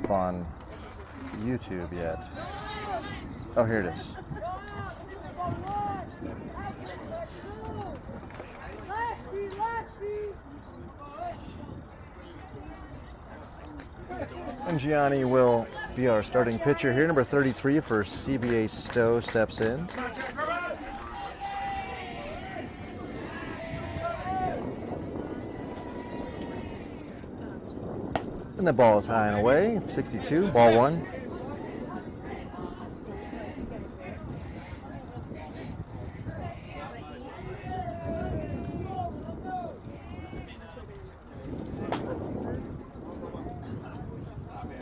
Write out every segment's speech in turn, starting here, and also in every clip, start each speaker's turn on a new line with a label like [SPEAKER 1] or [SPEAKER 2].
[SPEAKER 1] up on YouTube yet. Oh, here it is. And Gianni will be our starting pitcher here. Number 33 for CBA Stowe steps in. And the ball is high and away. 62, ball one.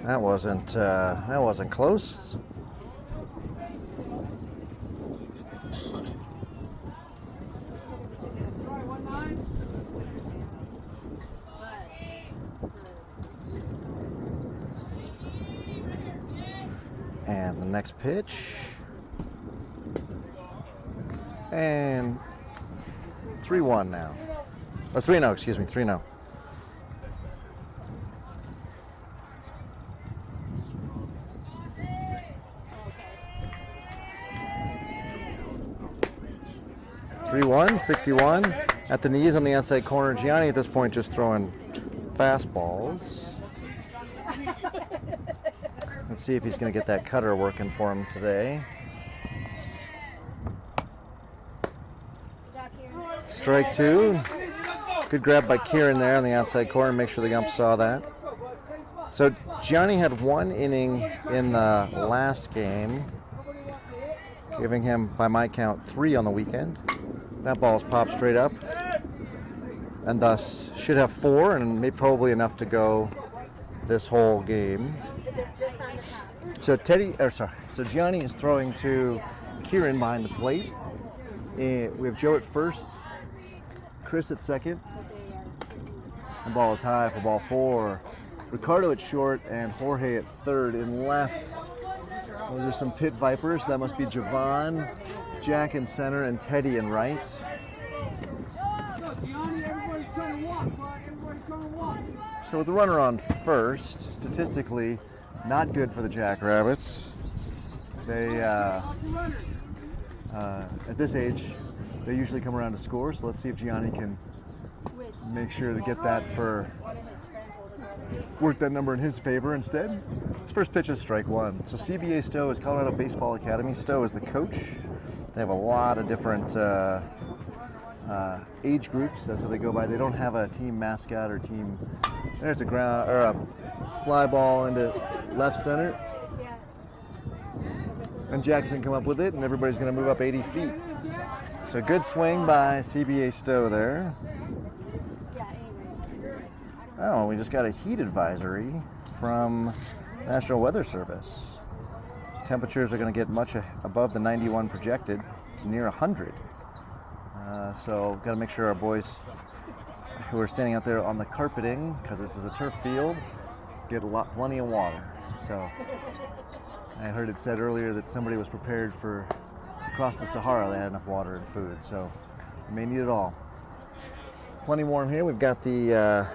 [SPEAKER 1] That wasn't close. And the next pitch. And 3-1 now. Or 3-0, excuse me, 3-0. .3-1, 61 at the knees on the outside corner. Gianni at this point just throwing fastballs. Let's see if he's going to get that cutter working for him today. Strike two. Good grab by Kieran there on the outside corner. Make sure the ump saw that. So Gianni had 1 inning in the last game, giving him, by my count, 3 on the weekend. That ball's popped straight up, and thus should have 4, and maybe probably enough to go this whole game. So Gianni is throwing to Kieran behind the plate. We have Joe at first, Chris at second. The ball is high for ball 4. Ricardo at short and Jorge at third. In left, those are some Pit Vipers. That must be Javon, Jack in center, and Teddy in right. So with the runner on first, statistically not good for the Jackrabbits. They, at this age, they usually come around to score, so let's see if Gianni can make sure to get that work that number in his favor instead. His first pitch is strike 1. So CBA Stowe is Colorado Baseball Academy. Stowe is the coach. They have a lot of different age groups. That's what they go by. They don't have a team mascot or team. There's a fly ball into left center. And Jackson come up with it, and everybody's going to move up 80 feet. So good swing by CBA Stowe there. Oh, we just got a heat advisory from National Weather Service. Temperatures are going to get much above the 91 projected. It's near 100. So we've got to make sure our boys who are standing out there on the carpeting, because this is a turf field, get plenty of water. So I heard it said earlier that somebody was prepared to cross the Sahara. They had enough water and food, so we may need it all. Plenty warm here. We've got the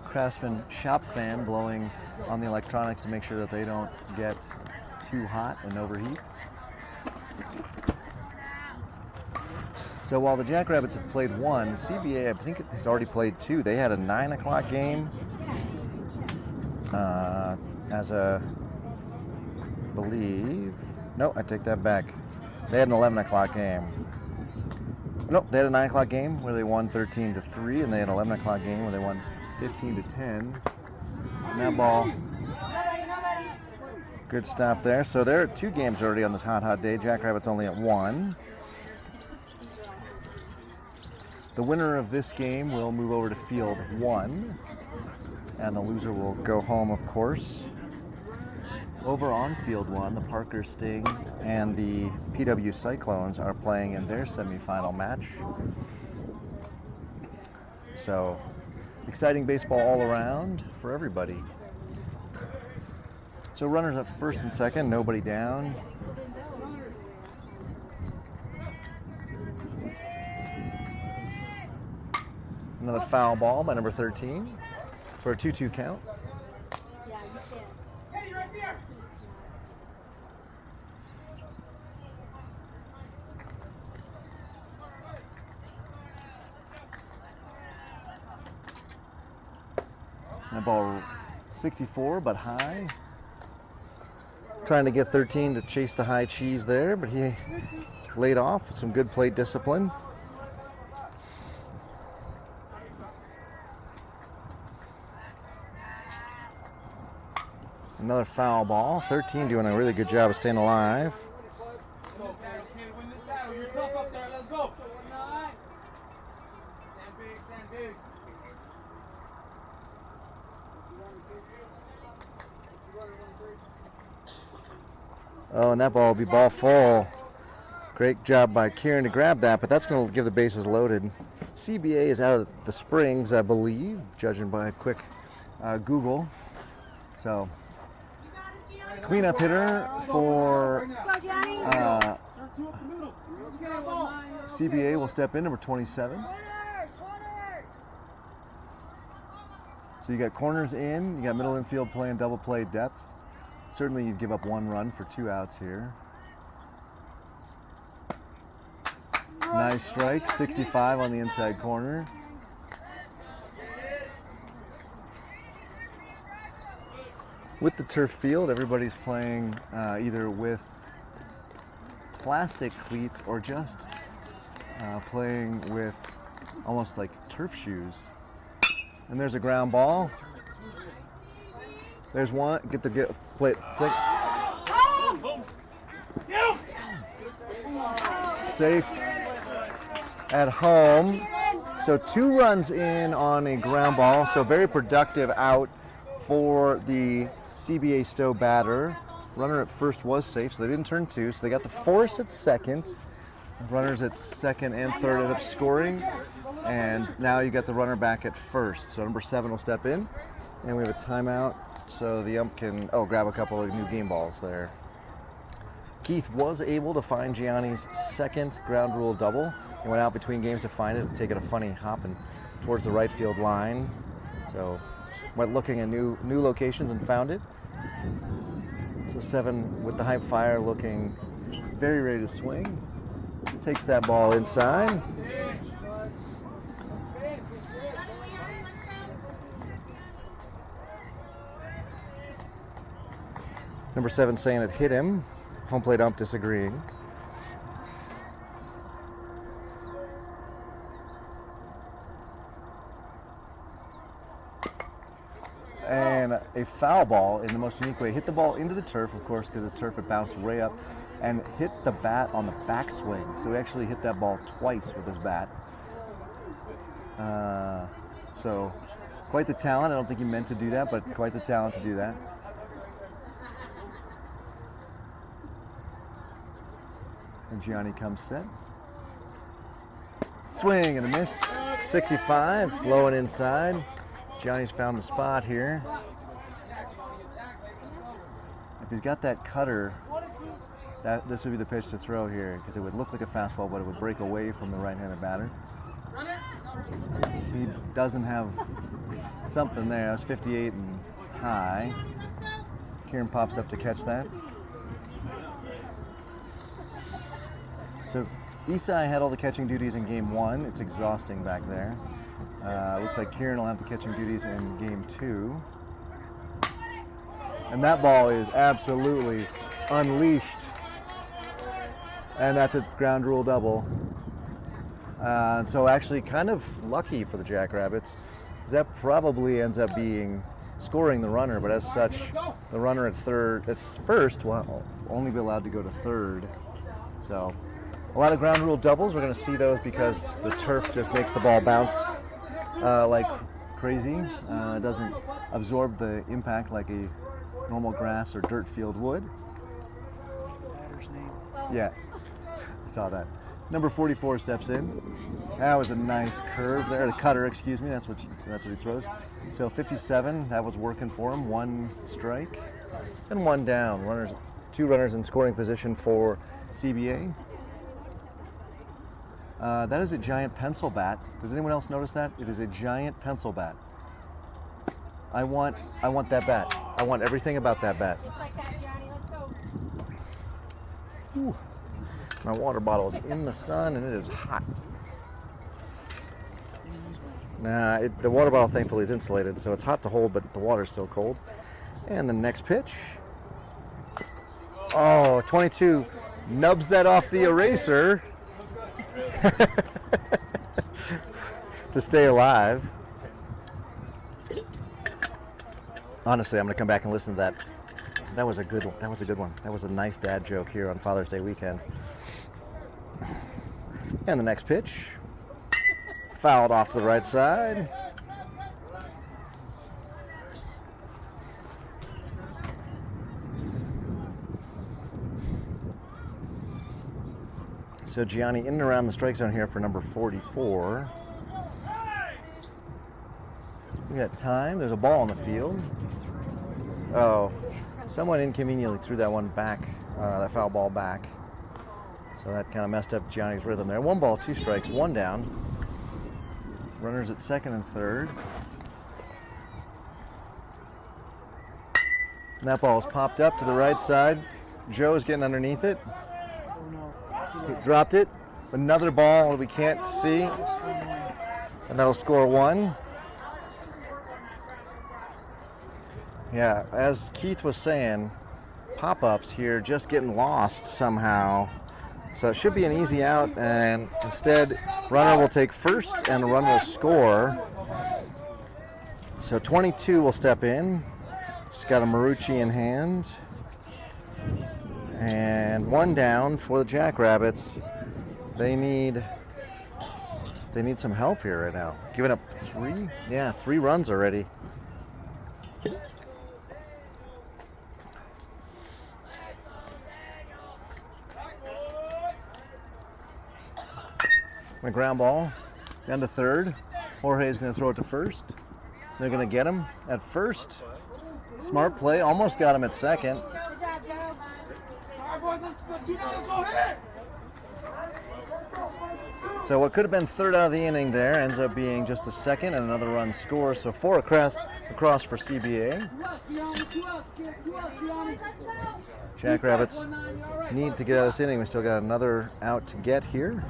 [SPEAKER 1] Craftsman shop fan blowing on the electronics to make sure that they don't get too hot and overheat. So while the Jackrabbits have played 1, CBA, I think, has already played 2. They had a 9 o'clock game I believe. No, I take that back. They had an 11 o'clock game. Nope, they had a 9 o'clock game where they won 13-3, and they had an 11 o'clock game where they won 15-10. And that ball, good stop there. So there are 2 games already on this hot day. Jackrabbits only at 1. The winner of this game will move over to field 1, and the loser will go home, of course. Over on field 1, the Parker Sting and the PW Cyclones are playing in their semifinal match. So, exciting baseball all around for everybody. So runners at first and second, nobody down. Another foul ball by number 13 for a 2-2 count. ball 64, but high. Trying to get 13 to chase the high cheese there, but he laid off with some good plate discipline. Another foul ball. 13 doing a really good job of staying alive. Oh, and that ball will be ball full. Great job by Kieran to grab that, but that's going to give the bases loaded. CBA is out of the Springs, I believe, judging by a quick Google. So, cleanup hitter for CBA will step in, number 27. So you got corners in, you got middle infield playing double play depth. Certainly you'd give up one run for 2 outs here. Nice strike, 65 on the inside corner. With the turf field, everybody's playing either with plastic cleats or just playing with almost like turf shoes. And there's a ground ball. There's one. Get plate. Safe at home. So 2 runs in on a ground ball. So very productive out for the CBA Stowe batter. Runner at first was safe, so they didn't turn 2. So they got the force at second. Runners at second and third ended up scoring. And now you got the runner back at first. So number 7 will step in. And we have a timeout. So the ump can, grab a couple of new game balls there. Keith was able to find Gianni's second ground rule double. He went out between games to find it, taking a funny hop and towards the right field line. So went looking at new locations and found it. So 7 with the high fire looking very ready to swing. Takes that ball inside. Number 7 saying it hit him. Home plate ump disagreeing. And a foul ball in the most unique way. Hit the ball into the turf, of course, because it's turf, it bounced way up, and hit the bat on the backswing. So he actually hit that ball twice with his bat. So quite the talent. I don't think he meant to do that, but quite the talent to do that. And Gianni comes set. Swing and a miss. 65, flowing inside. Gianni's found the spot here. If he's got that cutter, this would be the pitch to throw here, because it would look like a fastball, but it would break away from the right-handed batter. He doesn't have something there. That's 58 and high. Kieran pops up to catch that. So Isai had all the catching duties in game 1. It's exhausting back there. Looks like Kieran will have the catching duties in game 2. And that ball is absolutely unleashed. And that's a ground rule double. So actually kind of lucky for the Jackrabbits. That probably ends up being scoring the runner, but as such, the runner at first will only be allowed to go to third. So a lot of ground rule doubles. We're going to see those because the turf just makes the ball bounce like crazy. It doesn't absorb the impact like a normal grass or dirt field would.
[SPEAKER 2] Batter's name.
[SPEAKER 1] Yeah, I saw that. Number 44 steps in. That was a nice curve there. The cutter, excuse me. That's what he throws. So 57. That was working for him. 1 strike and 1 down. 2 runners in scoring position for CBA. That is a giant pencil bat. Does anyone else notice that? It is a giant pencil bat. I want that bat. I want everything about that bat.
[SPEAKER 3] Just like that, Johnny. Let's go.
[SPEAKER 1] Ooh. My water bottle is in the sun and it is hot. Nah, the water bottle thankfully is insulated, so it's hot to hold, but the water's still cold. And the next pitch. Oh, 22 nubs that off the eraser to stay alive. Honestly, I'm going to come back and listen to that. That was a good one. That was a good one. That was a nice dad joke here on Father's Day weekend. And the next pitch. Fouled off to the right side. So Gianni in and around the strike zone here for number 44. We got time. There's a ball on the field. Oh, someone inconveniently threw that one back, that foul ball back. So that kind of messed up Gianni's rhythm there. 1 ball, 2 strikes, 1 down. Runners at second and third. And that ball is popped up to the right side. Joe is getting underneath it. He dropped it. Another ball that we can't see. And that'll score 1. Yeah, as Keith was saying, pop-ups here just getting lost somehow. So it should be an easy out, and instead, runner will take first and the run will score. So 22 will step in. He's got a Marucci in hand. And 1 down for the Jackrabbits. They need some help here right now. Giving up 3? Yeah, 3 runs already. A ground ball down to third. Jorge's going to throw it to first. They're going to get him at first. Smart play. Almost got him at second. So what could have been third out of the inning there ends up being just the second, and another run scores. So 4 across for CBA. Jackrabbits need to get out of this inning. We still got another out to get here.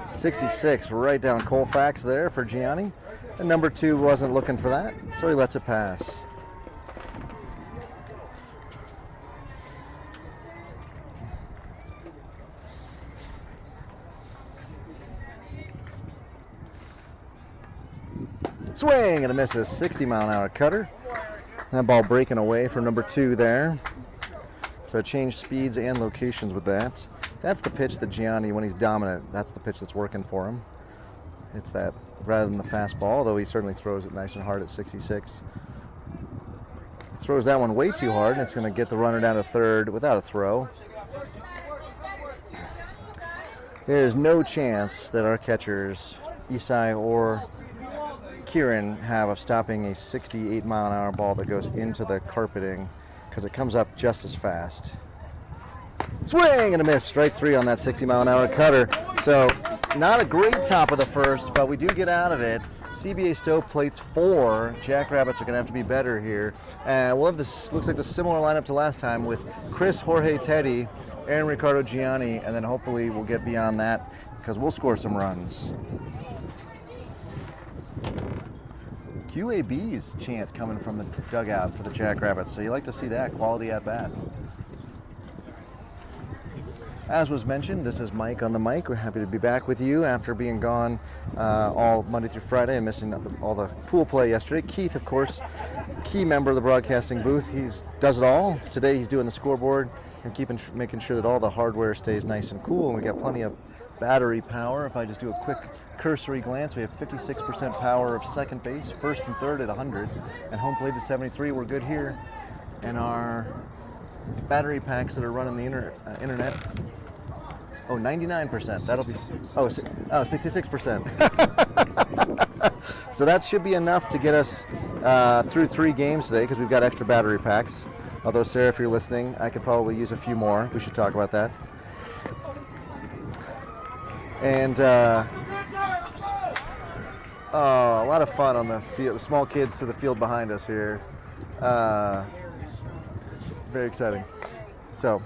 [SPEAKER 1] 66 right down Colfax there for Gianni. And number 2 wasn't looking for that, so he lets it pass. Swing and a miss, a 60-mile-an-hour cutter. That ball breaking away from number 2 there. So I changed speeds and locations with that. That's the pitch that Gianni, when he's dominant, that's the pitch that's working for him. It's that rather than the fastball, although he certainly throws it nice and hard at 66. He throws that one way too hard, and it's going to get the runner down to third without a throw. There's no chance that our catchers, Isai or Kieran, have of stopping a 68-mile-an-hour ball that goes into the carpeting, because it comes up just as fast. Swing and a miss. Strike 3 on that 60-mile-an-hour cutter. So not a great top of the first, but we do get out of it. CBA Stowe plates 4. Jackrabbits are going to have to be better here. We'll have this, looks like the similar lineup to last time, with Chris, Jorge, Teddy, and Ricardo Gianni, and then hopefully we'll get beyond that because we'll score some runs. QAB's chant coming from the dugout for the Jackrabbits, so you like to see that quality at bat. As was mentioned, this is Mike on the mic. We're happy to be back with you after being gone all Monday through Friday and missing all the pool play yesterday. Keith, of course, key member of the broadcasting booth. He does it all. Today he's doing the scoreboard and making sure that all the hardware stays nice and cool, and we got plenty of battery power. If I just do a quick cursory glance, we have 56% power of second base, first and third at 100, and home plate at 73. We're good here. And our battery packs that are running the internet, 99%. That'll be 66%. So that should be enough to get us through 3 games today, because we've got extra battery packs. Although, Sarah, if you're listening, I could probably use a few more. We should talk about that. And a lot of fun on the field. The small kids to the field behind us here. Very exciting. So,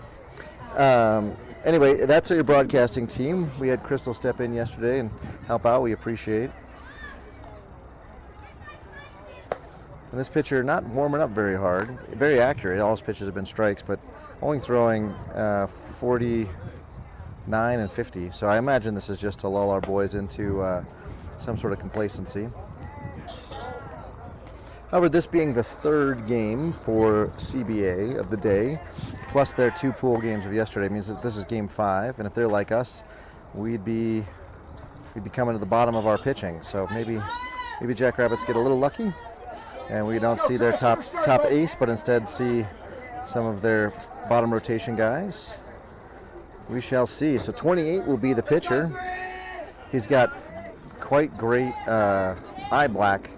[SPEAKER 1] Anyway, that's your broadcasting team. We had Crystal step in yesterday and help out. We appreciate. And this pitcher not warming up very hard, very accurate. All his pitches have been strikes, but only throwing 49 and 50. So I imagine this is just to lull our boys into some sort of complacency. However, this being the third game for CBA of the day, plus their 2 pool games of yesterday, means that this is game 5. And if they're like us, we'd be coming to the bottom of our pitching. So maybe Jackrabbits get a little lucky, and we don't see their top ace, but instead see some of their bottom rotation guys. We shall see. So 28 will be the pitcher. He's got quite great eye black.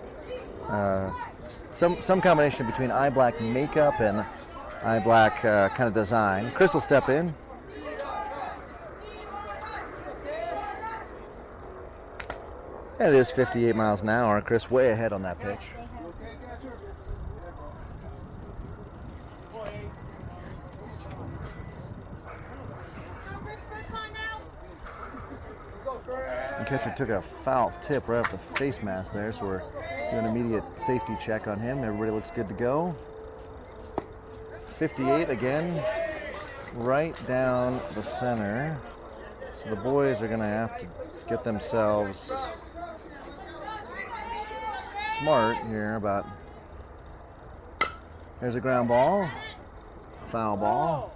[SPEAKER 1] Some combination between eye black makeup and eye black kind of design. Chris will step in. And it is 58 miles an hour. Chris way ahead on that pitch. The catcher took a foul tip right off the face mask there, so we're doing an immediate safety check on him. Everybody looks good to go. 58 again, right down the center. So the boys are going to have to get themselves smart here about. There's a ground ball, foul ball.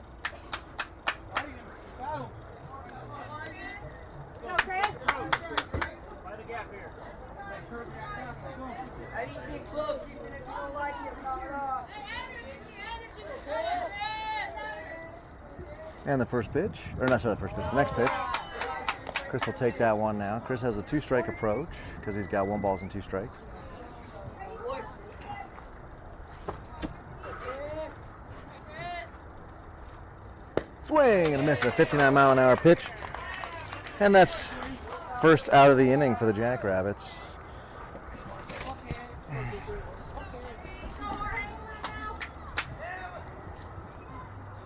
[SPEAKER 1] And the first pitch, or not sorry, the first pitch, the next pitch. Chris will take that one now. Chris has a 2-strike approach because he's got 1 balls and 2 strikes. Swing and a miss, a 59-mile-an-hour pitch. And that's first out of the inning for the Jackrabbits.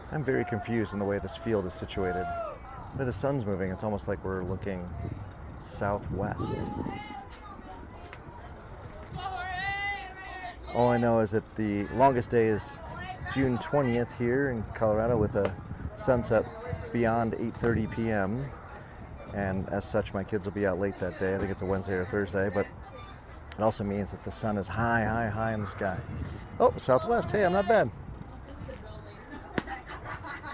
[SPEAKER 1] I'm very confused in the way this field is situated. The way the sun's moving, it's almost like we're looking southwest. All I know is that the longest day is June 20th here in Colorado with a sunset beyond 8:30 p.m. And as such, my kids will be out late that day. I think it's a Wednesday or Thursday, but it also means that the sun is high, high, high in the sky. Oh, southwest. Hey, I'm not bad.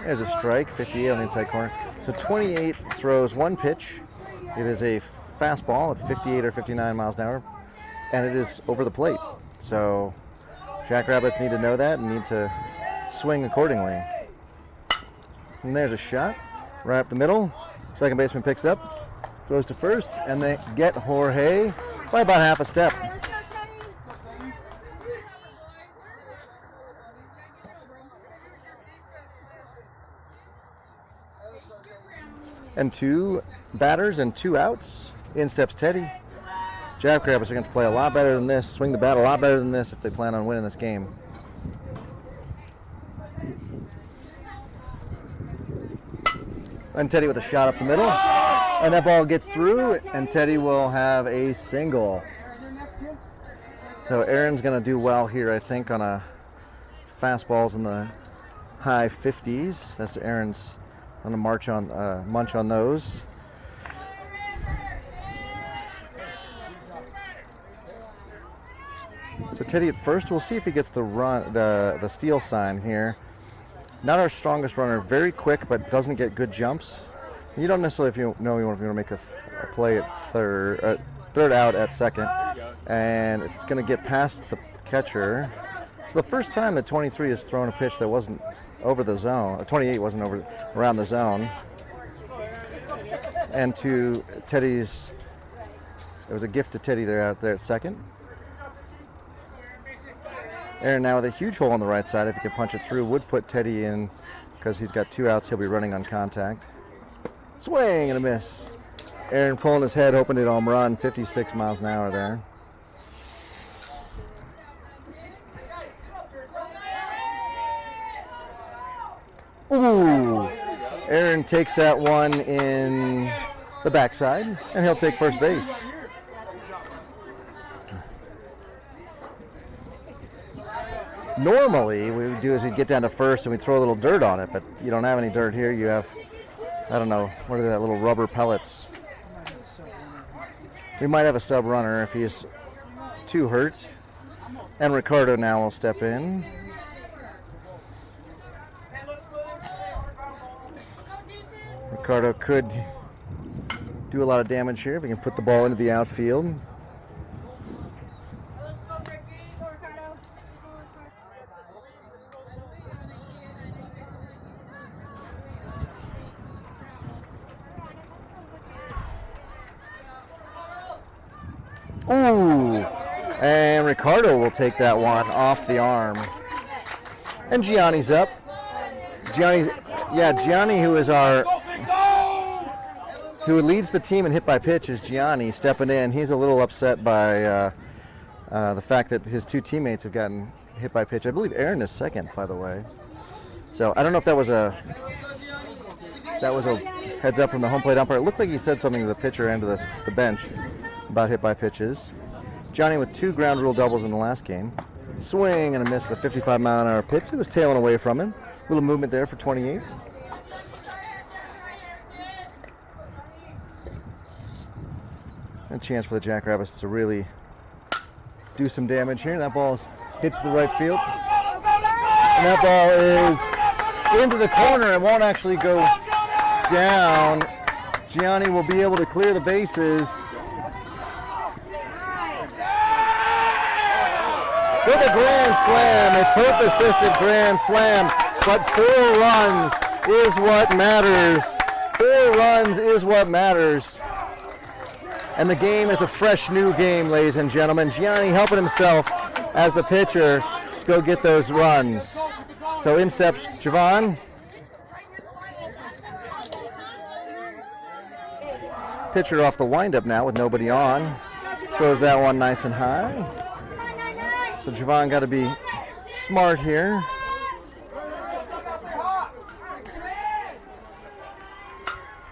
[SPEAKER 1] There's a strike, 58 on the inside corner. So 28 throws 1 pitch. It is a fastball at 58 or 59 miles an hour, and it is over the plate. So Jackrabbits need to know that and need to swing accordingly. And there's a shot right up the middle. Second baseman picks it up, throws to first, and they get Jorge by about half a step. And 2 batters and 2 outs. In steps Teddy. Jackrabbits are going to play a lot better than this, swing the bat a lot better than this if they plan on winning this game. And Teddy with a shot up the middle. And that ball gets through, and Teddy will have a single. So Aaron's going to do well here, I think, on a fastballs in the high 50s. That's Aaron's on a munch on those. So Teddy at first. We'll see if he gets the run, the steal sign here. Not our strongest runner. Very quick, but doesn't get good jumps. You don't necessarily, if you know you want to make a play at third out at second, and it's going to get past the catcher. So the first time that 23 has thrown a pitch that wasn't over the zone, 28 wasn't around the zone. And to Teddy's, it was a gift to Teddy there out there at second. Aaron now with a huge hole on the right side. If he could punch it through, would put Teddy in because he's got 2 outs. He'll be running on contact. Swing and a miss. Aaron pulling his head, hoping it'll run 56 miles an hour there. Ooh, Aaron takes that one in the backside, and he'll take first base. Normally, what we would do is we'd get down to first and we'd throw a little dirt on it, but you don't have any dirt here. You have, I don't know, what are that, little rubber pellets? We might have a sub runner if he's too hurt. And Ricardo now will step in. Ricardo could do a lot of damage here if he can put the ball into the outfield. Ooh, and Ricardo will take that one off the arm. And Gianni's up. Gianni, who leads the team in hit by pitch, is Gianni stepping in. He's a little upset by the fact that his two teammates have gotten hit by pitch. I believe Aaron is second, by the way. So I don't know if that was a heads up from the home plate umpire. It looked like he said something to the pitcher and to the bench about hit by pitches. Johnny with 2 ground rule doubles in the last game. Swing and a miss at a 55-mile-an-hour pitch. It was tailing away from him. A little movement there for 28. A chance for the Jackrabbits to really do some damage here. That ball hits the right field. And that ball is into the corner and won't actually go down. Gianni will be able to clear the bases. With a grand slam, a turf-assisted grand slam, but 4 runs is what matters. 4 runs is what matters. And the game is a fresh new game, ladies and gentlemen. Gianni helping himself as the pitcher to go get those runs. So in steps Javon. Pitcher off the windup now with nobody on. Throws that one nice and high. So Javon got to be smart here.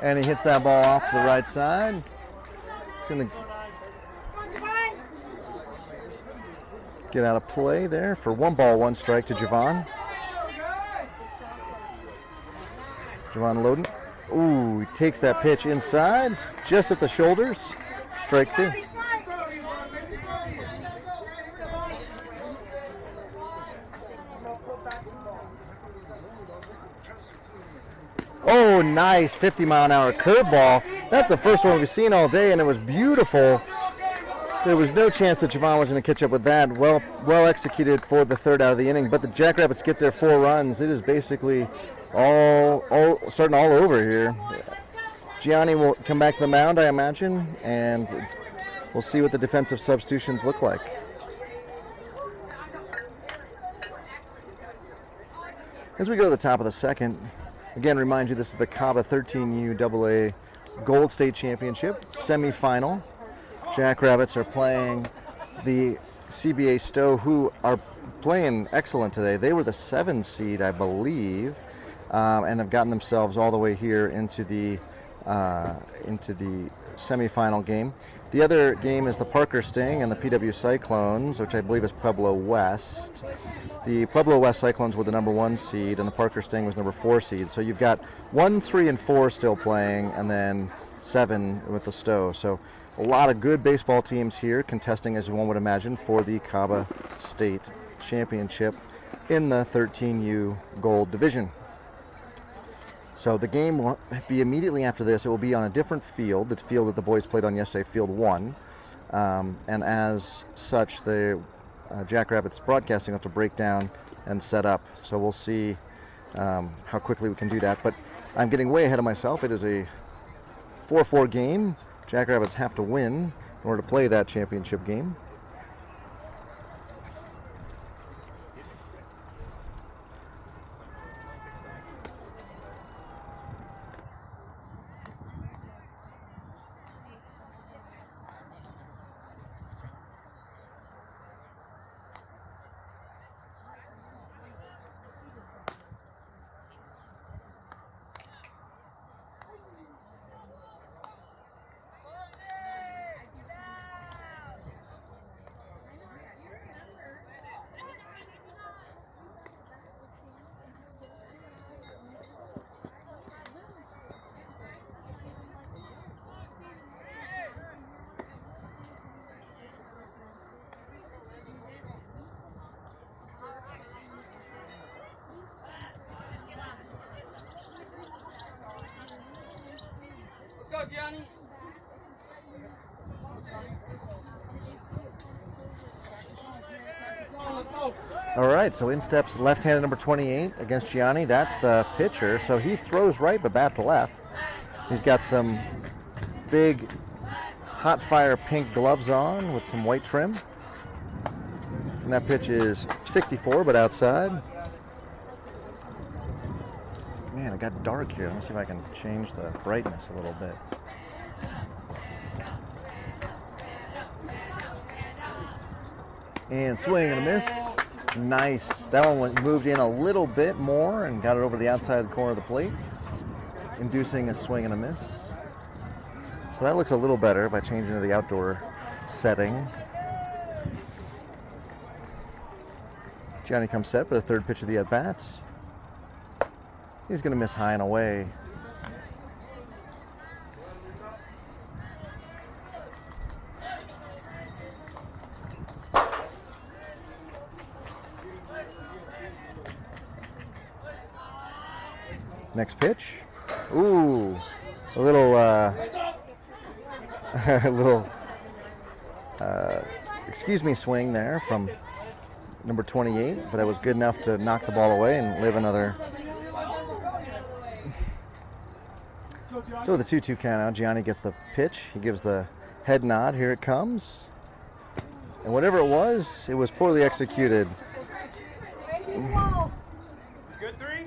[SPEAKER 1] And he hits that ball off to the right side. It's going to get out of play there for 1 ball, 1 strike to Javon. Javon loading. Ooh, he takes that pitch inside, just at the shoulders. Strike 2. Oh, nice 50-mile-an-hour curveball. That's the first one we've seen all day, and it was beautiful. There was no chance that Javon was going to catch up with that. Well executed for the 3rd out of the inning, but the Jackrabbits get their 4 runs. It is basically all starting all over here. Gianni will come back to the mound, I imagine, and we'll see what the defensive substitutions look like. As we go to the top of the 2nd, again, remind you this is the CABA 13U AA Gold State Championship semifinal. Jackrabbits are playing the CBA Stowe, who are playing excellent today. They were the 7 seed, I believe, and have gotten themselves all the way here into the semifinal game. The other game is the Parker Sting and the PW Cyclones, which I believe is Pueblo West. The Pueblo West Cyclones were the number 1 seed, and the Parker Sting was number 4 seed. So you've got 1, 3, and 4 still playing, and then 7 with the Stowe. So a lot of good baseball teams here contesting, as one would imagine, for the CABA State Championship in the 13U Gold Division. So the game will be immediately after this. It will be on a different field, the field that the boys played on yesterday, Field 1. And as such, the Jackrabbits broadcasting have to break down and set up. So we'll see how quickly we can do that. But I'm getting way ahead of myself. It is a 4-4 game. Jackrabbits have to win in order to play that championship game. All right, so in steps left-handed number 28 against Gianni. That's the pitcher. So he throws right but bats left. He's got some big hot fire pink gloves on with some white trim. And that pitch is 64 but outside. Man, it got dark here. Let me see if I can change the brightness a little bit. And swing and a miss. Nice. That one moved in a little bit more and got it over the outside of the corner of the plate, inducing a swing and a miss. So that looks a little better by changing to the outdoor setting. Gianni comes set for the third pitch of the at-bat. He's going to miss high and away. Next pitch. Ooh, a little, excuse me, swing there from number 28, but it was good enough to knock the ball away and live another. So with the 2-2 count out, Gianni gets the pitch. He gives the head nod. Here it comes. And whatever it was poorly executed.
[SPEAKER 3] Good three?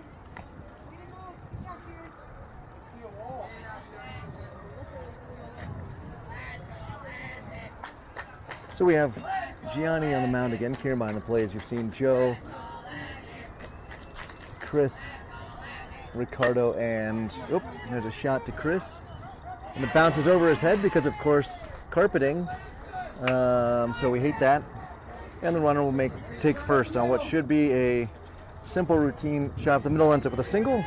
[SPEAKER 1] So we have Gianni on the mound again. Kieran behind the plate. As you've seen Joe, Chris, Ricardo, and there's a shot to Chris. And it bounces over his head because, of course, carpeting. So we hate that. And the runner will take first on what should be a simple routine shot. The middle ends up with a single.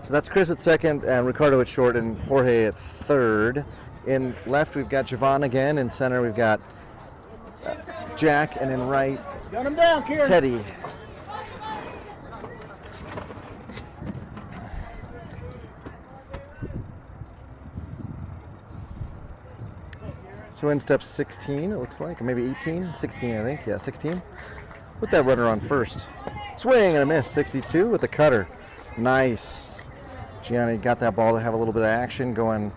[SPEAKER 1] So that's Chris at second and Ricardo at short and Jorge at third. In left, we've got Javon again. In center, we've got Jack. And in right,
[SPEAKER 2] Got him down, Kieran.
[SPEAKER 1] Teddy. So in step 16, it looks like, or maybe 18, 16, I think. Yeah, 16. Put that runner on first. Swing and a miss, 62 with the cutter. Nice. Gianni got that ball to have a little bit of action going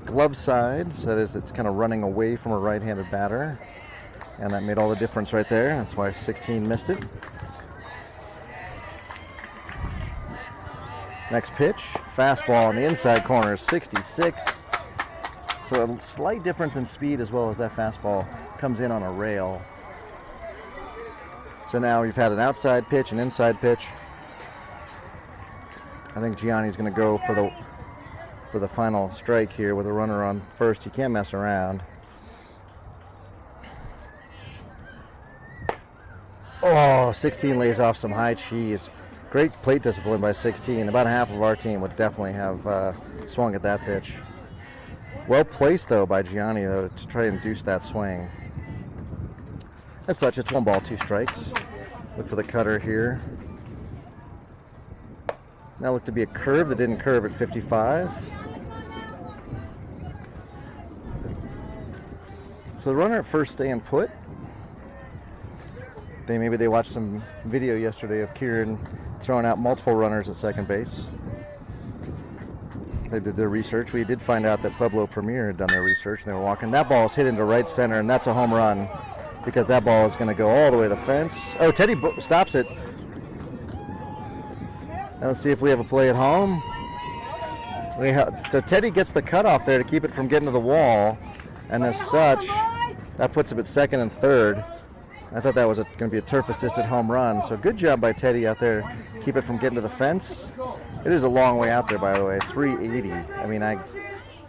[SPEAKER 1] glove sides. That is, it's kind of running away from a right-handed batter. And that made all the difference right there. That's why 16 missed it. Next pitch, fastball on the inside corner, 66. So a slight difference in speed as well as that fastball comes in on a rail. So now you've had an outside pitch, an inside pitch. I think Gianni's going to go for the final strike here with a runner on first. He can't mess around. Oh, 16 lays off some high cheese. Great plate discipline by 16. About half of our team would definitely have swung at that pitch. Well placed, though, by Gianni, though, to try to induce that swing. As such, it's 1 ball, 2 strikes. Look for the cutter here. That looked to be a curve that didn't curve at 55. So the runner at first staying put. Maybe they watched some video yesterday of Kieran throwing out multiple runners at second base. They did their research. We did find out that Pueblo Premier had done their research, and they were walking. That ball is hit into right center, and that's a home run because that ball is going to go all the way to the fence. Oh, Teddy stops it. Now let's see if we have a play at home. So Teddy gets the cutoff there to keep it from getting to the wall, and as such, that puts him at second and third. I thought that was going to be a turf-assisted home run, so good job by Teddy out there. Keep it from getting to the fence. It is a long way out there, by the way, 380. I mean, I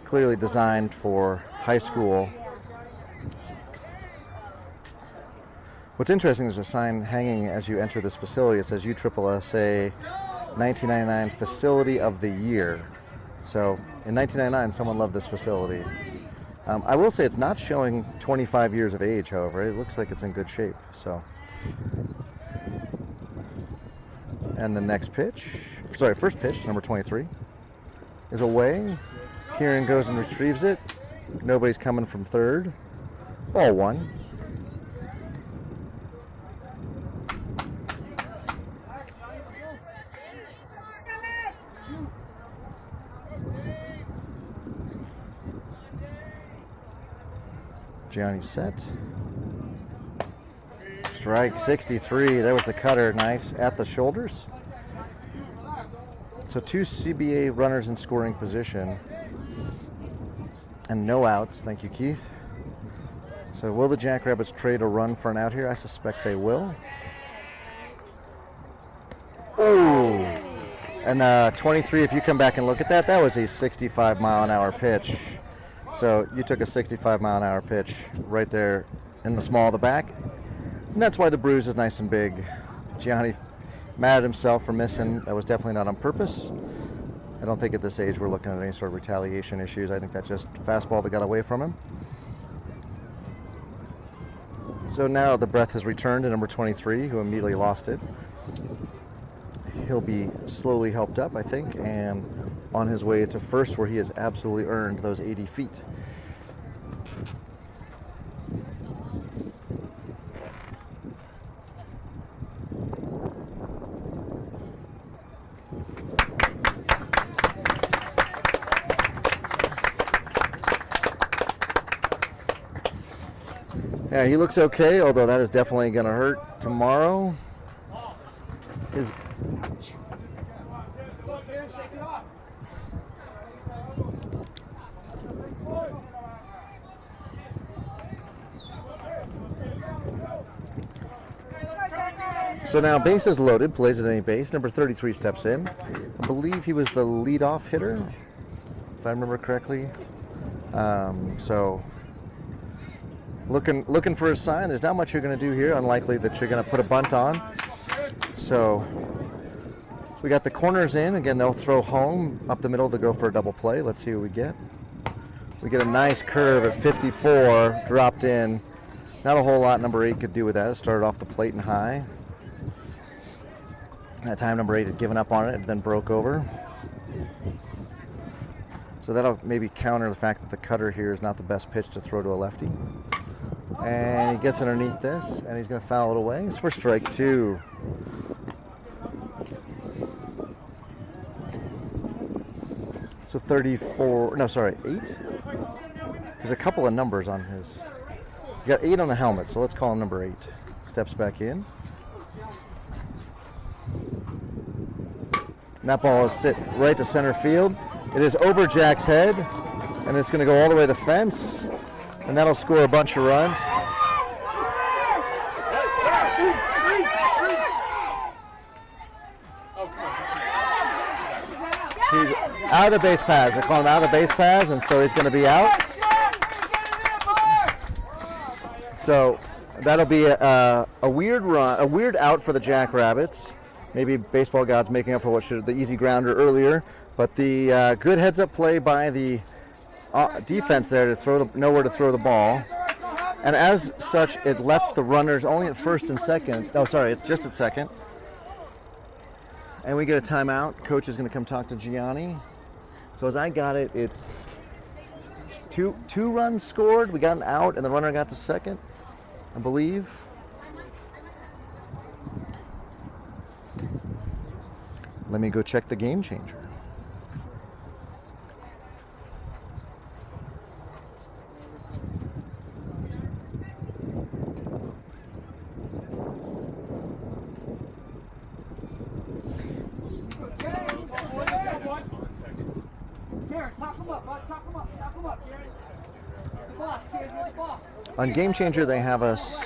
[SPEAKER 1] clearly designed for high school. What's interesting is a sign hanging as you enter this facility. It says USSSA 1999 Facility of the Year. So in 1999, someone loved this facility. I will say it's not showing 25 years of age, however. It looks like it's in good shape. So, and the next pitch, first pitch, number 23, is away. Kieran goes and retrieves it. Nobody's coming from third. Ball one. Gianni set. Strike 63. There was the cutter. Nice at the shoulders. So 2 CBA runners in scoring position. And no outs. Thank you, Keith. So will the Jackrabbits trade a run for an out here? I suspect they will. Ooh. And 23, if you come back and look at that, that was a 65-mile-an-hour pitch. So you took a 65-mile-an-hour pitch right there in the small of the back. And that's why the bruise is nice and big. Gianni mad at himself for missing. That was definitely not on purpose. I don't think at this age we're looking at any sort of retaliation issues. I think that's just fastball that got away from him. So now the breath has returned to number 23, who immediately lost it. He'll be slowly helped up, I think, and on his way to first, where he has absolutely earned those 80 feet. Yeah, he looks okay, although that is definitely going to hurt tomorrow. His So now bases loaded, plays at any base. Number 33 steps in. I believe he was the leadoff hitter, if I remember correctly. So looking for a sign. There's not much you're going to do here. Unlikely that you're going to put a bunt on. So we got the corners in. Again, they'll throw home up the middle to go for a double play. Let's see what we get. We get a nice curve at 54, dropped in. Not a whole lot number 8 could do with that. It started off the plate and high. That time number 8 had given up on it and then broke over. So that'll maybe counter the fact that the cutter here is not the best pitch to throw to a lefty. And he gets underneath this, and he's going to foul it away. It's for strike 2. So 34, no, sorry, 8? There's a couple of numbers on his. You got 8 on the helmet, so let's call him number 8. Steps back in. And that ball is sit right to center field. It is over Jack's head, and it's going to go all the way to the fence, and that'll score a bunch of runs. He's out of the base paths. They're calling him out of the base paths, and so he's going to be out. So that'll be a weird run, a weird out for the Jackrabbits. Maybe baseball gods making up for what should the easy grounder earlier, but the good heads-up play by the defense there to nowhere to throw the ball, and as such, it left the runners only at first and second. Oh, sorry, it's just at second. And we get a timeout. Coach is going to come talk to Gianni. So as I got it, it's two runs scored. We got an out, and the runner got to second, I believe. Let me go check the game changer. On game changer, they have us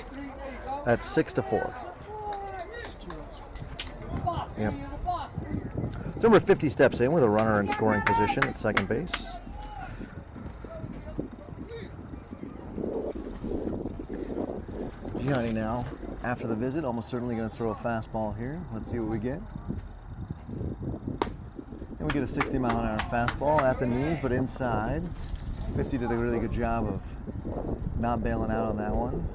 [SPEAKER 1] at 6-4. Yep. Number 50 steps in with a runner in scoring position at second base. Gianni now, after the visit, almost certainly going to throw a fastball here. Let's see what we get. And we get a 60-mile-an-hour fastball at the knees, but inside. 50 did a really good job of not bailing out on that one.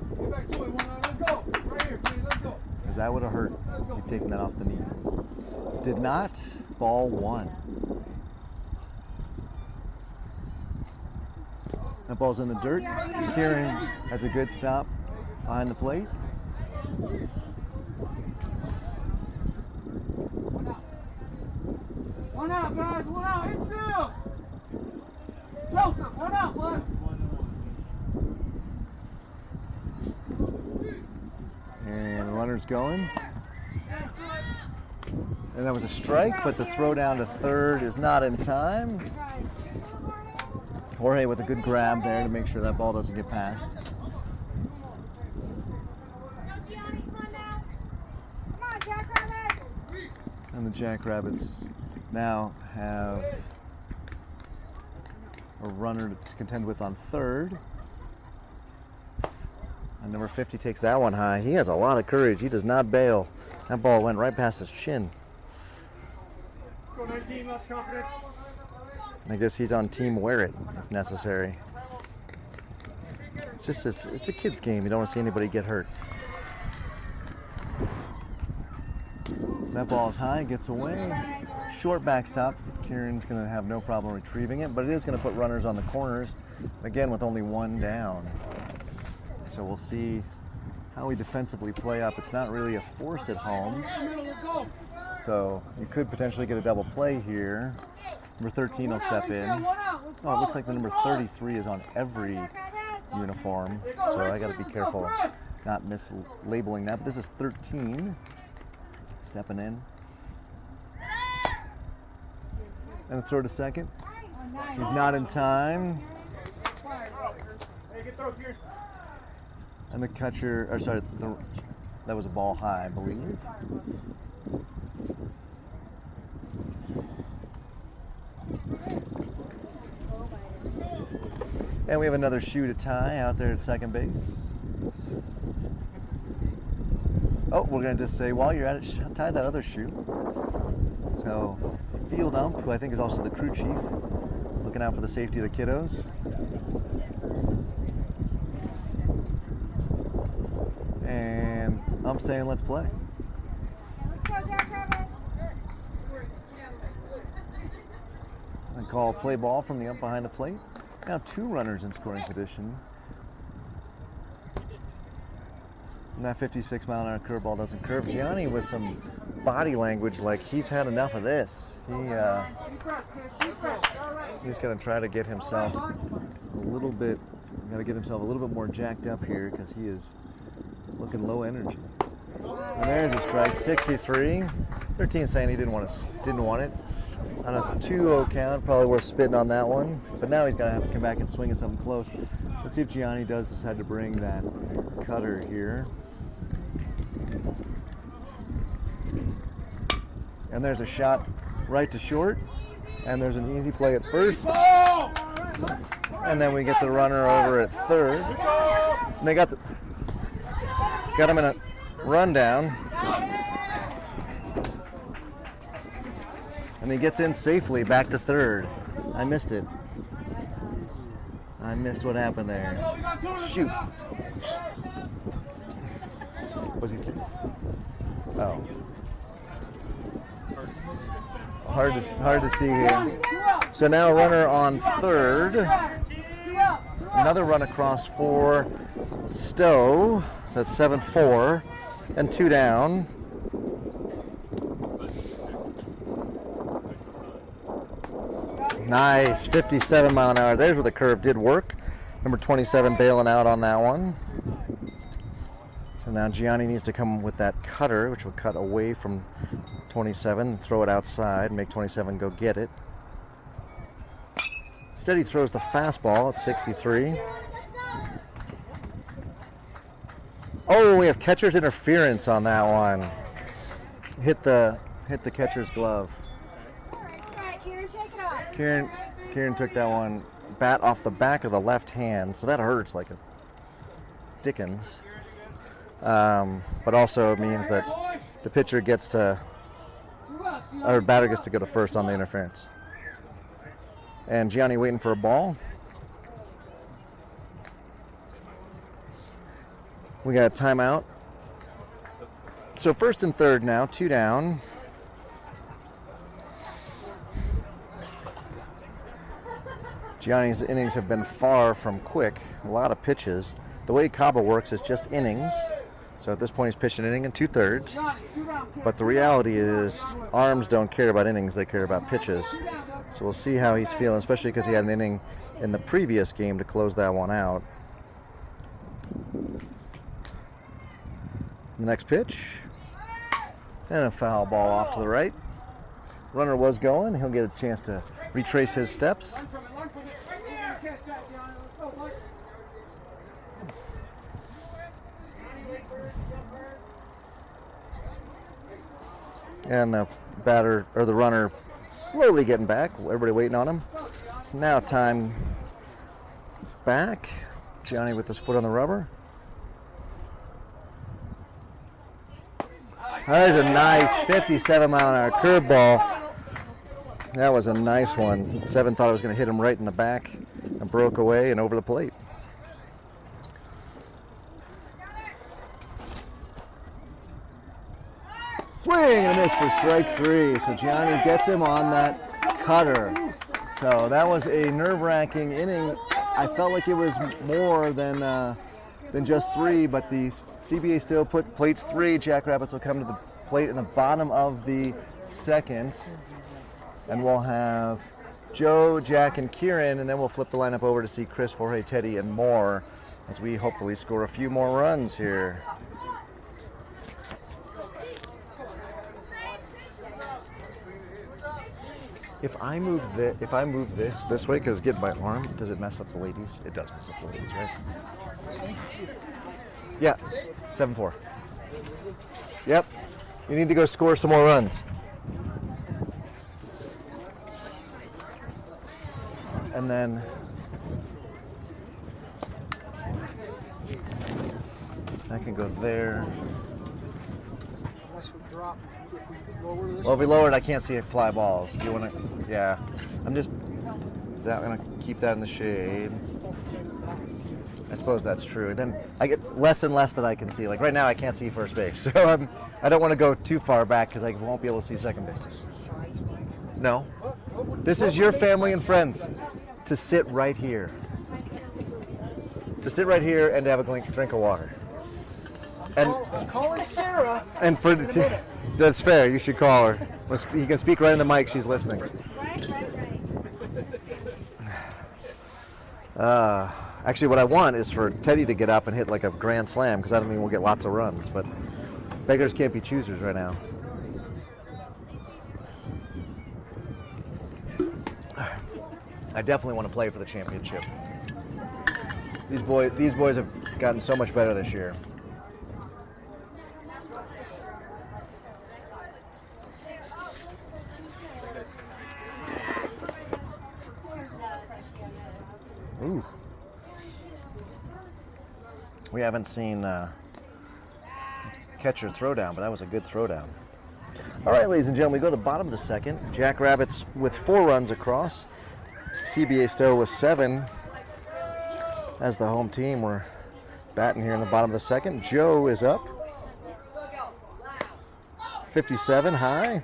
[SPEAKER 1] Because that would have hurt if you'd taken that off the knee. Did not. Ball 1. That ball's in the dirt. Kieran has a good stop behind the plate.
[SPEAKER 3] One out, guys. One out. Infield. Joseph, one out, bud.
[SPEAKER 1] And the runner's going. And that was a strike, but the throw down to third is not in time. Jorge with a good grab there to make sure that ball doesn't get past. And the Jackrabbits now have a runner to contend with on third. And number 50 takes that one high. He has a lot of courage. He does not bail. That ball went right past his chin.
[SPEAKER 3] Go 19, lots of confidence.
[SPEAKER 1] I guess he's on team wear it if necessary. It's just it's a kid's game. You don't want to see anybody get hurt. That ball is high, gets away. Short backstop. Kieran's going to have no problem retrieving it, but it is going to put runners on the corners, again with only one down. So we'll see how we defensively play up. It's not really a force at home. So you could potentially get a double play here. Number 13 will step in. Oh, it looks like the number 33 is on every uniform. So I got to be careful not mislabeling that. But this is 13 stepping in. And a throw to second. He's not in time. And the catcher, or sorry, that was a ball high, I believe. And we have another shoe to tie out there at second base. Oh, we're going to just say, while you're at it, tie that other shoe. So, field ump, who I think is also the crew chief, looking out for the safety of the kiddos. And I'm saying, let's play.
[SPEAKER 3] Let's go, Jackrabbits.
[SPEAKER 1] And call play ball from the ump behind the plate. Now 2 runners in scoring position. And that 56-mile-an-hour curveball doesn't curve. Gianni with some body language like he's had enough of this. He's going to try to get himself a little bit more jacked up here because he is looking low energy. And there's a strike, 63. 13 saying he didn't want it. On a 2-0 count, probably worth spitting on that one. But now he's going to have to come back and swing at something close. Let's see if Gianni does decide to bring that cutter here. And there's a shot right to short. And there's an easy play at first. And then we get the runner over at third. And they got him in a rundown. And he gets in safely back to third. I missed it. I missed what happened there. Shoot. What's he saying? Oh. Hard to see here. So now a runner on third. Another run across for Stowe. So it's 7-4 and 2 down. Nice, 57-mile-an-hour. There's where the curve did work. Number 27 bailing out on that one. So now Gianni needs to come with that cutter, which will cut away from 27 and throw it outside, make 27 go get it. Instead he throws the fastball at 63. Oh, we have catcher's interference on that one. Hit the catcher's glove. Kieran took that one bat off the back of the left hand, so that hurts like a Dickens. But also it means that the pitcher gets to, or batter gets to go to first on the interference. And Gianni waiting for a ball. We got a timeout. So first and third now, 2 down. Gianni's innings have been far from quick. A lot of pitches. The way Cabo works is just innings. So at this point, he's pitched an inning and 2/3. But the reality is, arms don't care about innings; they care about pitches. So we'll see how he's feeling, especially because he had an inning in the previous game to close that one out. The next pitch, and a foul ball off to the right. Runner was going. He'll get a chance to retrace his steps. And the batter, or the runner, slowly getting back. Everybody waiting on him. Now time back. Gianni with his foot on the rubber. There's a nice 57-mile-an-hour curveball. That was a nice one. Seven thought it was going to hit him right in the back and broke away and over the plate. Swing and a miss for strike 3. So Gianni gets him on that cutter. So that was a nerve-wracking inning. I felt like it was more than just 3, but the CBA Stowe put plates 3. Jackrabbits will come to the plate in the bottom of the second. And we'll have Joe, Jack, and Kieran, and then we'll flip the lineup over to see Chris, Jorge, Teddy, and more as we hopefully score a few more runs here. If I move this way, because getting my arm, does it mess up the ladies? It does mess up the ladies, right? Yeah, 7-4. Yep, you need to go score some more runs. And then I can go there.
[SPEAKER 2] Unless we drop, if we lower this.
[SPEAKER 1] Well, if we lower it, I can't see fly balls. Do you want to? Yeah. I'm just. Is that going to keep that in the shade? I suppose that's true. Then I get less and less that I can see. Like right now, I can't see first base, so I don't want to go too far back because I won't be able to see second base. No. This is your family and friends. To sit right here. To sit right here and to have a drink of water. And
[SPEAKER 2] I'm calling Sarah.
[SPEAKER 1] And for that's fair. You should call her. You can speak right in the mic. She's listening. Actually, what I want is for Teddy to get up and hit like a grand slam because I don't mean we'll get lots of runs. But beggars can't be choosers right now. I definitely want to play for the championship. These boys have gotten so much better this year. Ooh. We haven't seen catcher throwdown, but that was a good throwdown. All right, ladies and gentlemen, we go to the bottom of the second. Jackrabbits with 4 runs across. CBA Stowe with 7. As the home team, we're batting here in the bottom of the second. Joe is up. 57 high.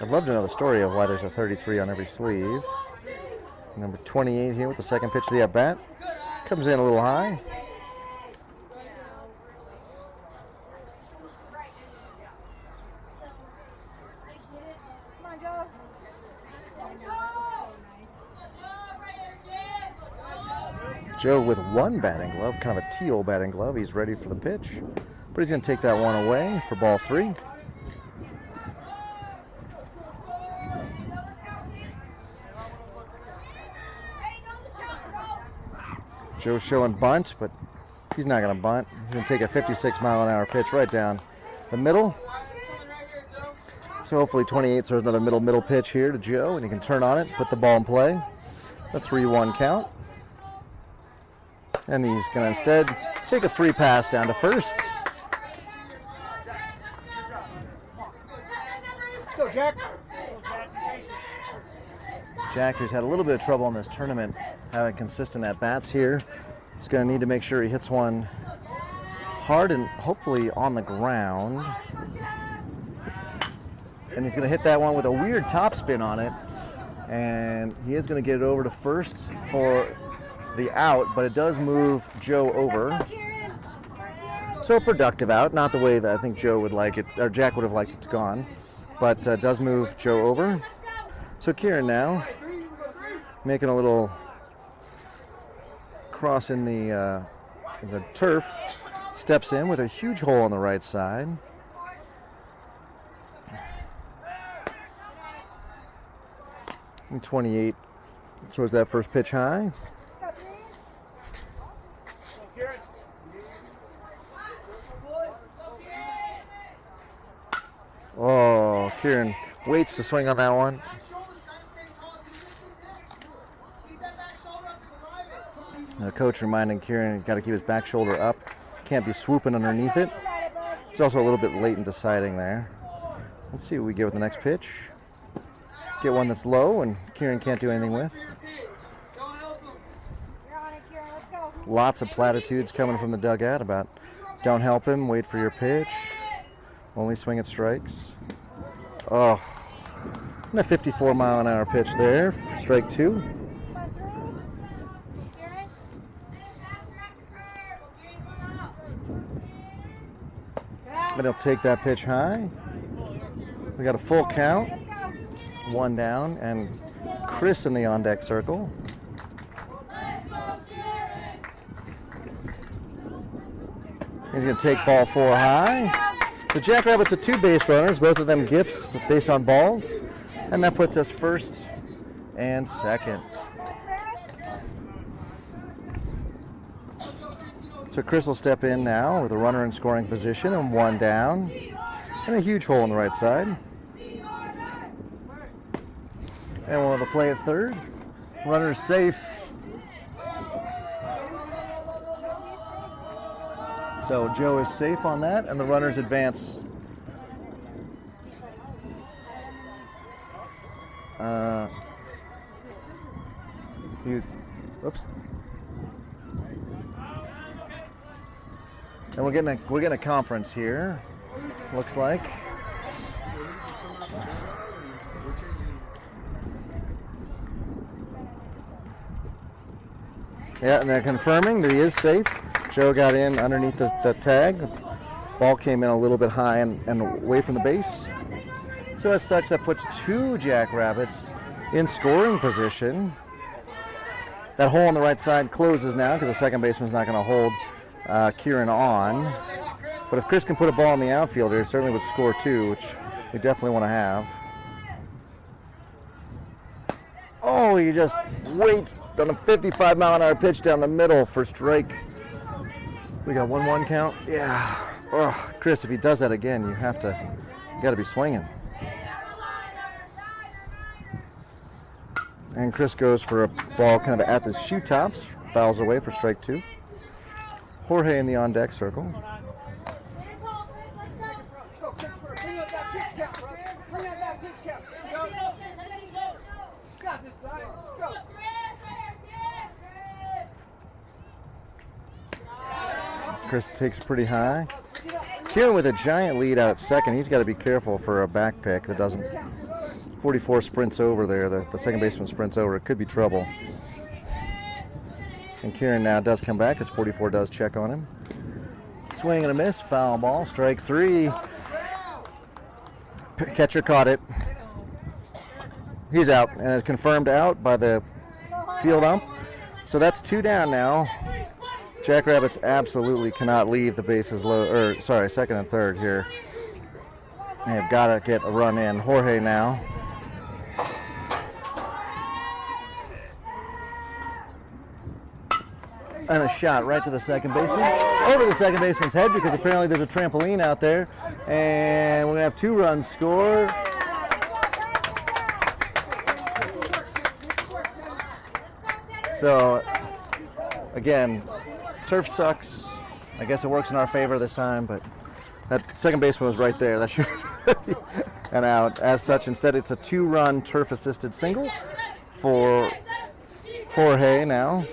[SPEAKER 1] I'd love to know the story of why there's a 33 on every sleeve. Number 28 here with the second pitch of the at-bat. Comes in a little high. Joe with 1 batting glove, kind of a teal batting glove. He's ready for the pitch, but he's going to take that one away for ball 3. Joe's showing bunt, but he's not going to bunt. He's going to take a 56-mile-an-hour pitch right down the middle. So hopefully 28 throws another middle pitch here to Joe, and he can turn on it, put the ball in play. The 3-1 count. And he's going to instead take a free pass down to first.
[SPEAKER 2] Go, Jack.
[SPEAKER 1] Jack, who's had a little bit of trouble in this tournament, having consistent at-bats here, is going to need to make sure he hits one hard and hopefully on the ground. and he's going to hit that one with a weird topspin on it. And he is going to get it over to first for the out, but it does move Joe over. So a productive out, not the way that I think Joe would like it, or Jack would have liked it to gone, but does move Joe over. So Kieran now making a little cross in the turf, steps in with a huge hole on the right side. And 28 throws that first pitch high. Oh, Kieran waits to swing on that one. The coach reminding Kieran, got to keep his back shoulder up. Can't be swooping underneath it. He's also a little bit late in deciding there. Let's see what we get with the next pitch. Get one that's low and Kieran can't do anything with. Lots of platitudes coming from the dugout about don't help him, wait for your pitch. Only swing at strikes. Oh, and a 54-mile-an-hour pitch there. Strike two. But he'll take that pitch high. We got a full count. One down, and Chris in the on-deck circle. He's going to take ball four high. The Jackrabbits are two base runners, both of them gifts based on balls, and that puts us first and second. So Chris will step in now with a runner in scoring position and one down, and a huge hole on the right side. And we'll have a play at third. Runner's safe. So Joe is safe on that, and the runners advance. Oops. And we're getting a conference here. Looks like. Yeah, and they're confirming that he is safe. Joe got in underneath the tag. Ball came in a little bit high and away from the base. So as such, that puts two Jackrabbits in scoring position. That hole on the right side closes now because the second baseman's not going to hold Kieran on. But if Chris can put a ball in the outfield here, certainly would score two, which we definitely want to have. Oh, he just waits on a 55-mile-an-hour pitch down the middle for strike. We got 1-1 count. Yeah. Oh, Chris, if he does that again, you got to be swinging. And Chris goes for a ball kind of at the shoe tops, fouls away for strike two. Jorge in the on-deck circle. Chris takes pretty high. Kieran with a giant lead out at second. He's got to be careful for a back pick that doesn't. 44 sprints over there. The second baseman sprints over. It could be trouble. And Kieran now does come back as 44 does check on him. Swing and a miss. Foul ball. Strike three. Catcher caught it. He's out, and is confirmed out by the field ump. So that's two down now. Jackrabbits absolutely cannot leave the bases second and third here. They have got to get a run in. Jorge now. And a shot right to the second baseman. Over the second baseman's head because apparently there's a trampoline out there. And we're going to have 2 runs scored. So, again, turf sucks. I guess it works in our favor this time, but that second baseman was right there. That should be an out. As such, instead it's a 2-run turf-assisted single for Jorge now.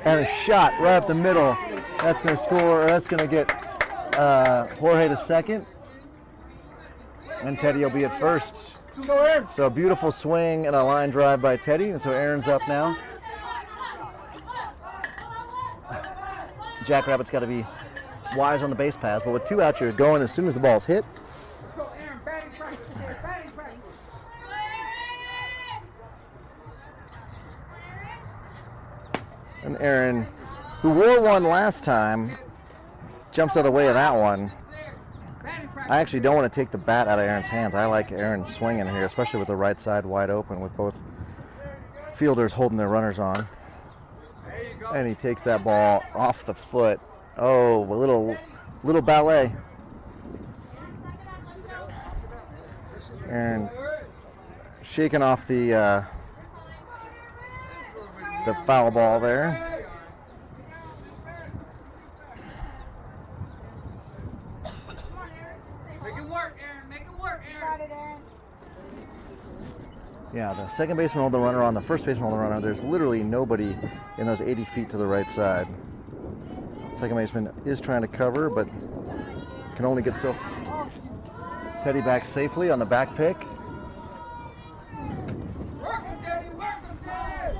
[SPEAKER 1] And a shot right up the middle. That's going to score, or that's going to get Jorge to second. And Teddy will be at first. So a beautiful swing and a line drive by Teddy. And so Aaron's up now. Jackrabbit's got to be wise on the base pass, but with 2 outs, you're going as soon as the ball's hit. And Aaron, who wore one last time, jumps out of the way of that one. I actually don't want to take the bat out of Aaron's hands. I like Aaron swinging here, especially with the right side wide open with both fielders holding their runners on. And he takes that ball off the foot. Oh, a little ballet. Aaron shaking off the foul ball there.
[SPEAKER 3] Make it work, Aaron. Make it work, Aaron. Got it, Aaron.
[SPEAKER 1] Yeah, the second baseman hold the runner on, the first baseman hold the runner. There's literally nobody in those 80 feet to the right side. Second baseman is trying to cover, but can only get so far. Teddy back safely on the back pick.
[SPEAKER 3] Work him, Teddy. Work him, Teddy.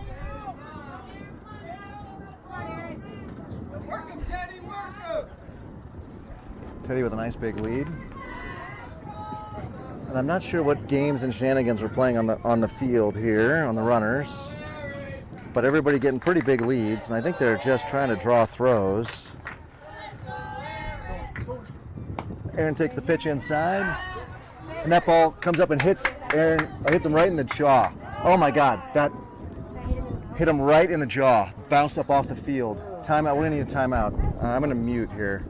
[SPEAKER 3] Work him, Teddy. Work him.
[SPEAKER 1] Teddy with a nice big lead. And I'm not sure what games and shenanigans we're playing on the field here, on the runners. But everybody getting pretty big leads, and I think they're just trying to draw throws. Aaron takes the pitch inside, and that ball comes up and hits Aaron, hits him right in the jaw. Oh my God, that hit him right in the jaw, bounced up off the field. Timeout, we're gonna need a timeout. I'm gonna mute here.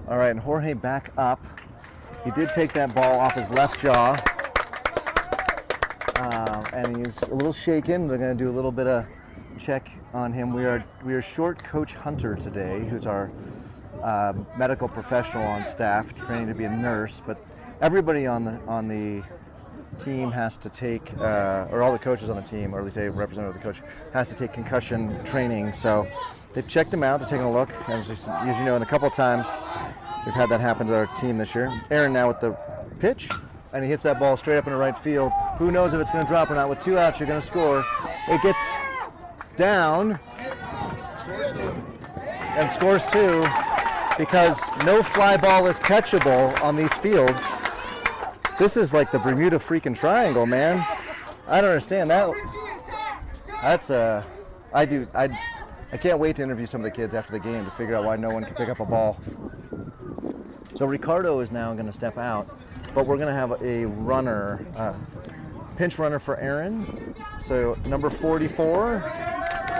[SPEAKER 1] All right, and Jorge back up. He did take that ball off his left jaw, and he's a little shaken. We're going to do a little bit of check on him. We are short Coach Hunter today, who's our medical professional on staff, training to be a nurse. But everybody on the team has to take, or all the coaches on the team, or at least a representative of the coach, has to take concussion training. So they've checked him out. They're taking a look. As you know, in a couple of times, we've had that happen to our team this year. Aaron now with the pitch, and he hits that ball straight up into right field. Who knows if it's going to drop or not? With 2 outs, you're going to score. It gets down and scores 2 because no fly ball is catchable on these fields. This is like the Bermuda freaking Triangle, man. I don't understand that. That's I can't wait to interview some of the kids after the game to figure out why no one can pick up a ball. So Ricardo is now going to step out, but we're going to have a runner, pinch runner for Aaron. So number 44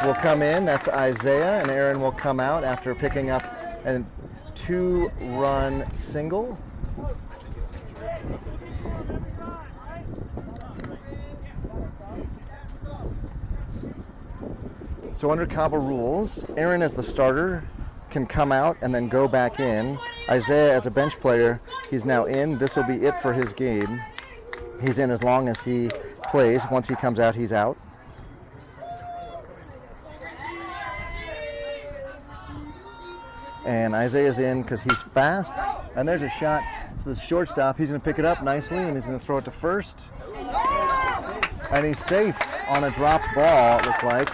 [SPEAKER 1] will come in. That's Isaiah, and Aaron will come out after picking up a 2-run single. So under CABA rules, Aaron as the starter can come out and then go back in. Isaiah as a bench player, he's now in. This will be it for his game. He's in as long as he plays. Once he comes out, he's out. And Isaiah's in because he's fast. And there's a shot to the shortstop. He's going to pick it up nicely, and he's going to throw it to first. And he's safe on a dropped ball, it looked like.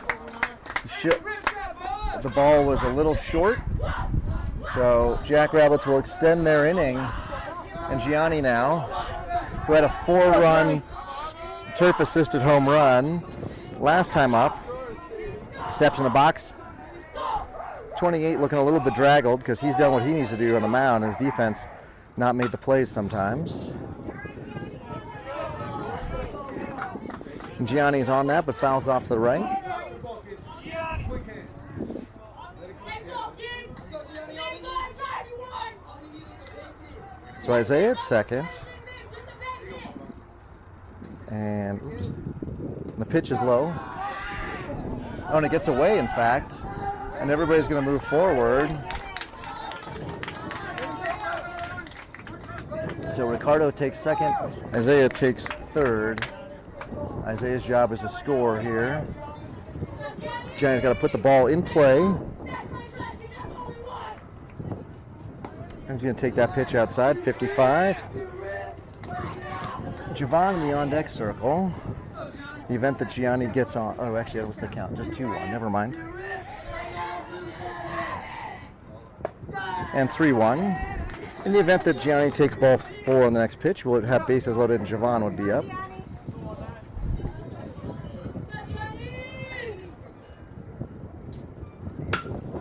[SPEAKER 1] The ball was a little short, so Jackrabbits will extend their inning. And Gianni now, who had a 4-run turf-assisted home run last time up, steps in the box. 28 looking a little bedraggled because he's done what he needs to do on the mound. His defense not made the plays sometimes. And Gianni's on that, but fouls off to the right. So Isaiah at second. And oops, the pitch is low. Oh, and it gets away, in fact. And everybody's going to move forward. So Ricardo takes second. Isaiah takes third. Isaiah's job is to score here. Giants got to put the ball in play. And he's going to take that pitch outside, 55. Javon in the on-deck circle. The event that Gianni gets on. Oh, actually, what's the count? Just 2-1. Never mind. And 3-1. In the event that Gianni takes ball 4 on the next pitch, we'll have bases loaded and Javon would be up.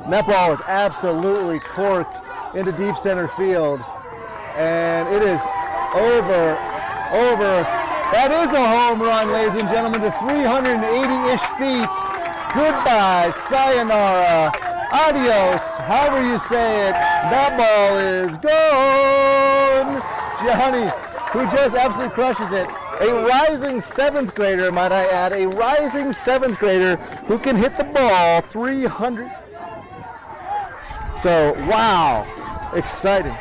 [SPEAKER 1] And that ball is absolutely corked into deep center field. And it is over. That is a home run, ladies and gentlemen, to 380-ish feet. Goodbye, sayonara, adios, however you say it. That ball is gone. Gianni, who just absolutely crushes it. A rising 7th grader, might I add, a rising 7th grader who can hit the ball 300. So, wow, exciting.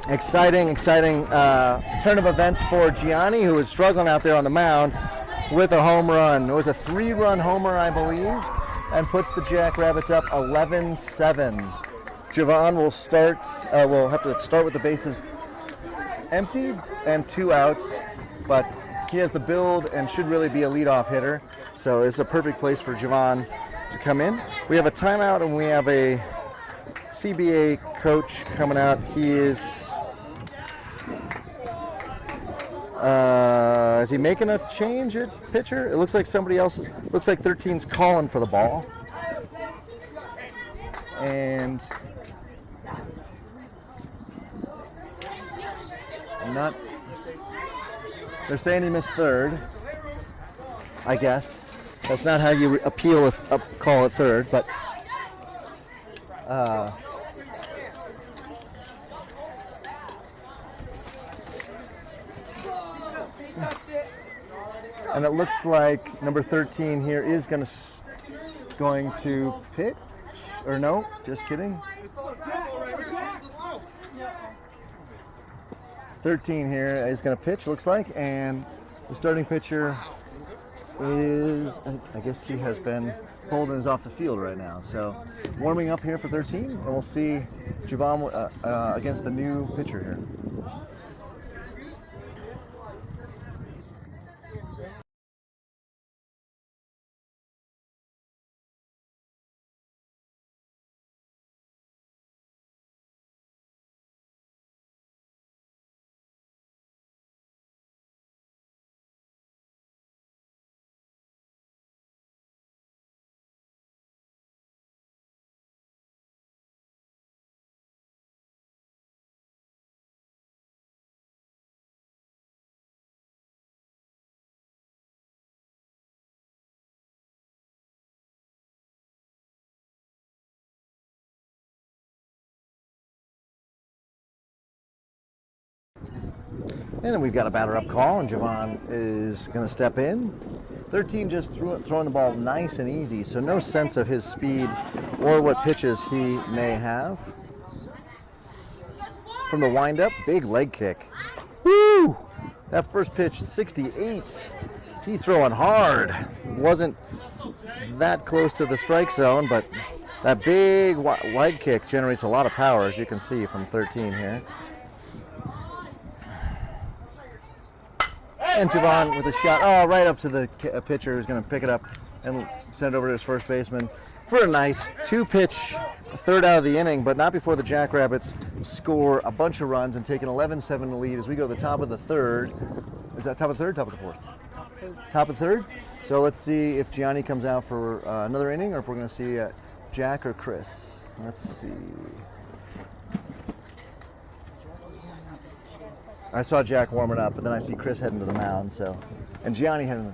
[SPEAKER 1] Exciting turn of events for Gianni, who was struggling out there on the mound with a home run. It was a 3-run homer, I believe, and puts the Jackrabbits up 11-7. Javon will will have to start with the bases empty and 2 outs, but he has the build and should really be a leadoff hitter. So it's a perfect place for Javon to come in. We have a timeout and we have a CBA coach coming out. He is he making a change at pitcher? It looks like somebody else looks like 13's calling for the ball. And they're saying he missed third. I guess. That's not how you appeal a call at third, but and it looks like number 13 here is going to pitch, or no, just kidding. 13 here is going to pitch, looks like, and the starting pitcher is, I guess he has been pulled and is off the field right now. So warming up here for 13, and we'll see Javon against the new pitcher here. And then we've got a batter up call, and Javon is going to step in. 13 just throwing the ball nice and easy, so no sense of his speed or what pitches he may have. From the windup, big leg kick. Woo! That first pitch, 68. He throwing hard. Wasn't that close to the strike zone, but that big leg kick generates a lot of power, as you can see from 13 here. And Javon with a shot, right up to the pitcher, who's going to pick it up and send it over to his first baseman for a nice 2-pitch third out of the inning, but not before the Jackrabbits score a bunch of runs and take an 11-7 lead as we go to the top of the third. Is that top of the third, top of the fourth? Top of the third. So let's see if Gianni comes out for another inning, or if we're going to see Jack or Chris. Let's see. I saw Jack warming up, but then I see Chris heading to the mound. So, and Gianni heading.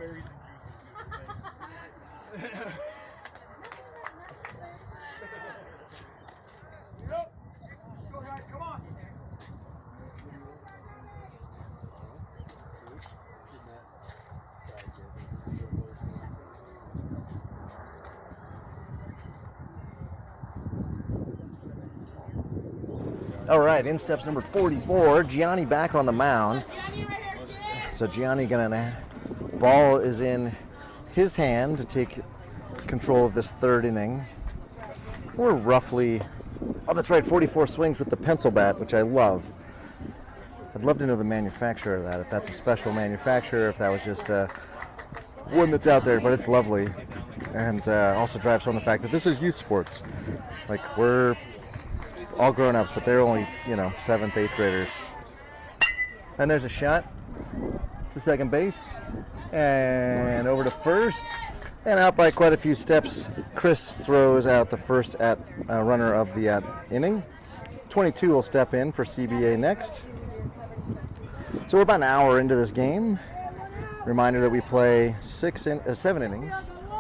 [SPEAKER 3] berries and juices. Yep. Go guys, come on.
[SPEAKER 1] All right, in steps number 44. Gianni back on the mound. So Gianni ball is in his hand to take control of this third inning. We're roughly, oh that's right, 44 swings with the pencil bat, which I love. I'd love to know the manufacturer of that, if that's a special manufacturer, if that was just one that's out there, but it's lovely. And also drives home the fact that this is youth sports. Like, we're all grown-ups, but they're only, 7th, 8th graders. And there's a shot to second base, and over to first, and out by quite a few steps. Chris throws out the first runner of the inning. 22 will step in for CBA next. So we're about an hour into this game. Reminder that we play 7 innings,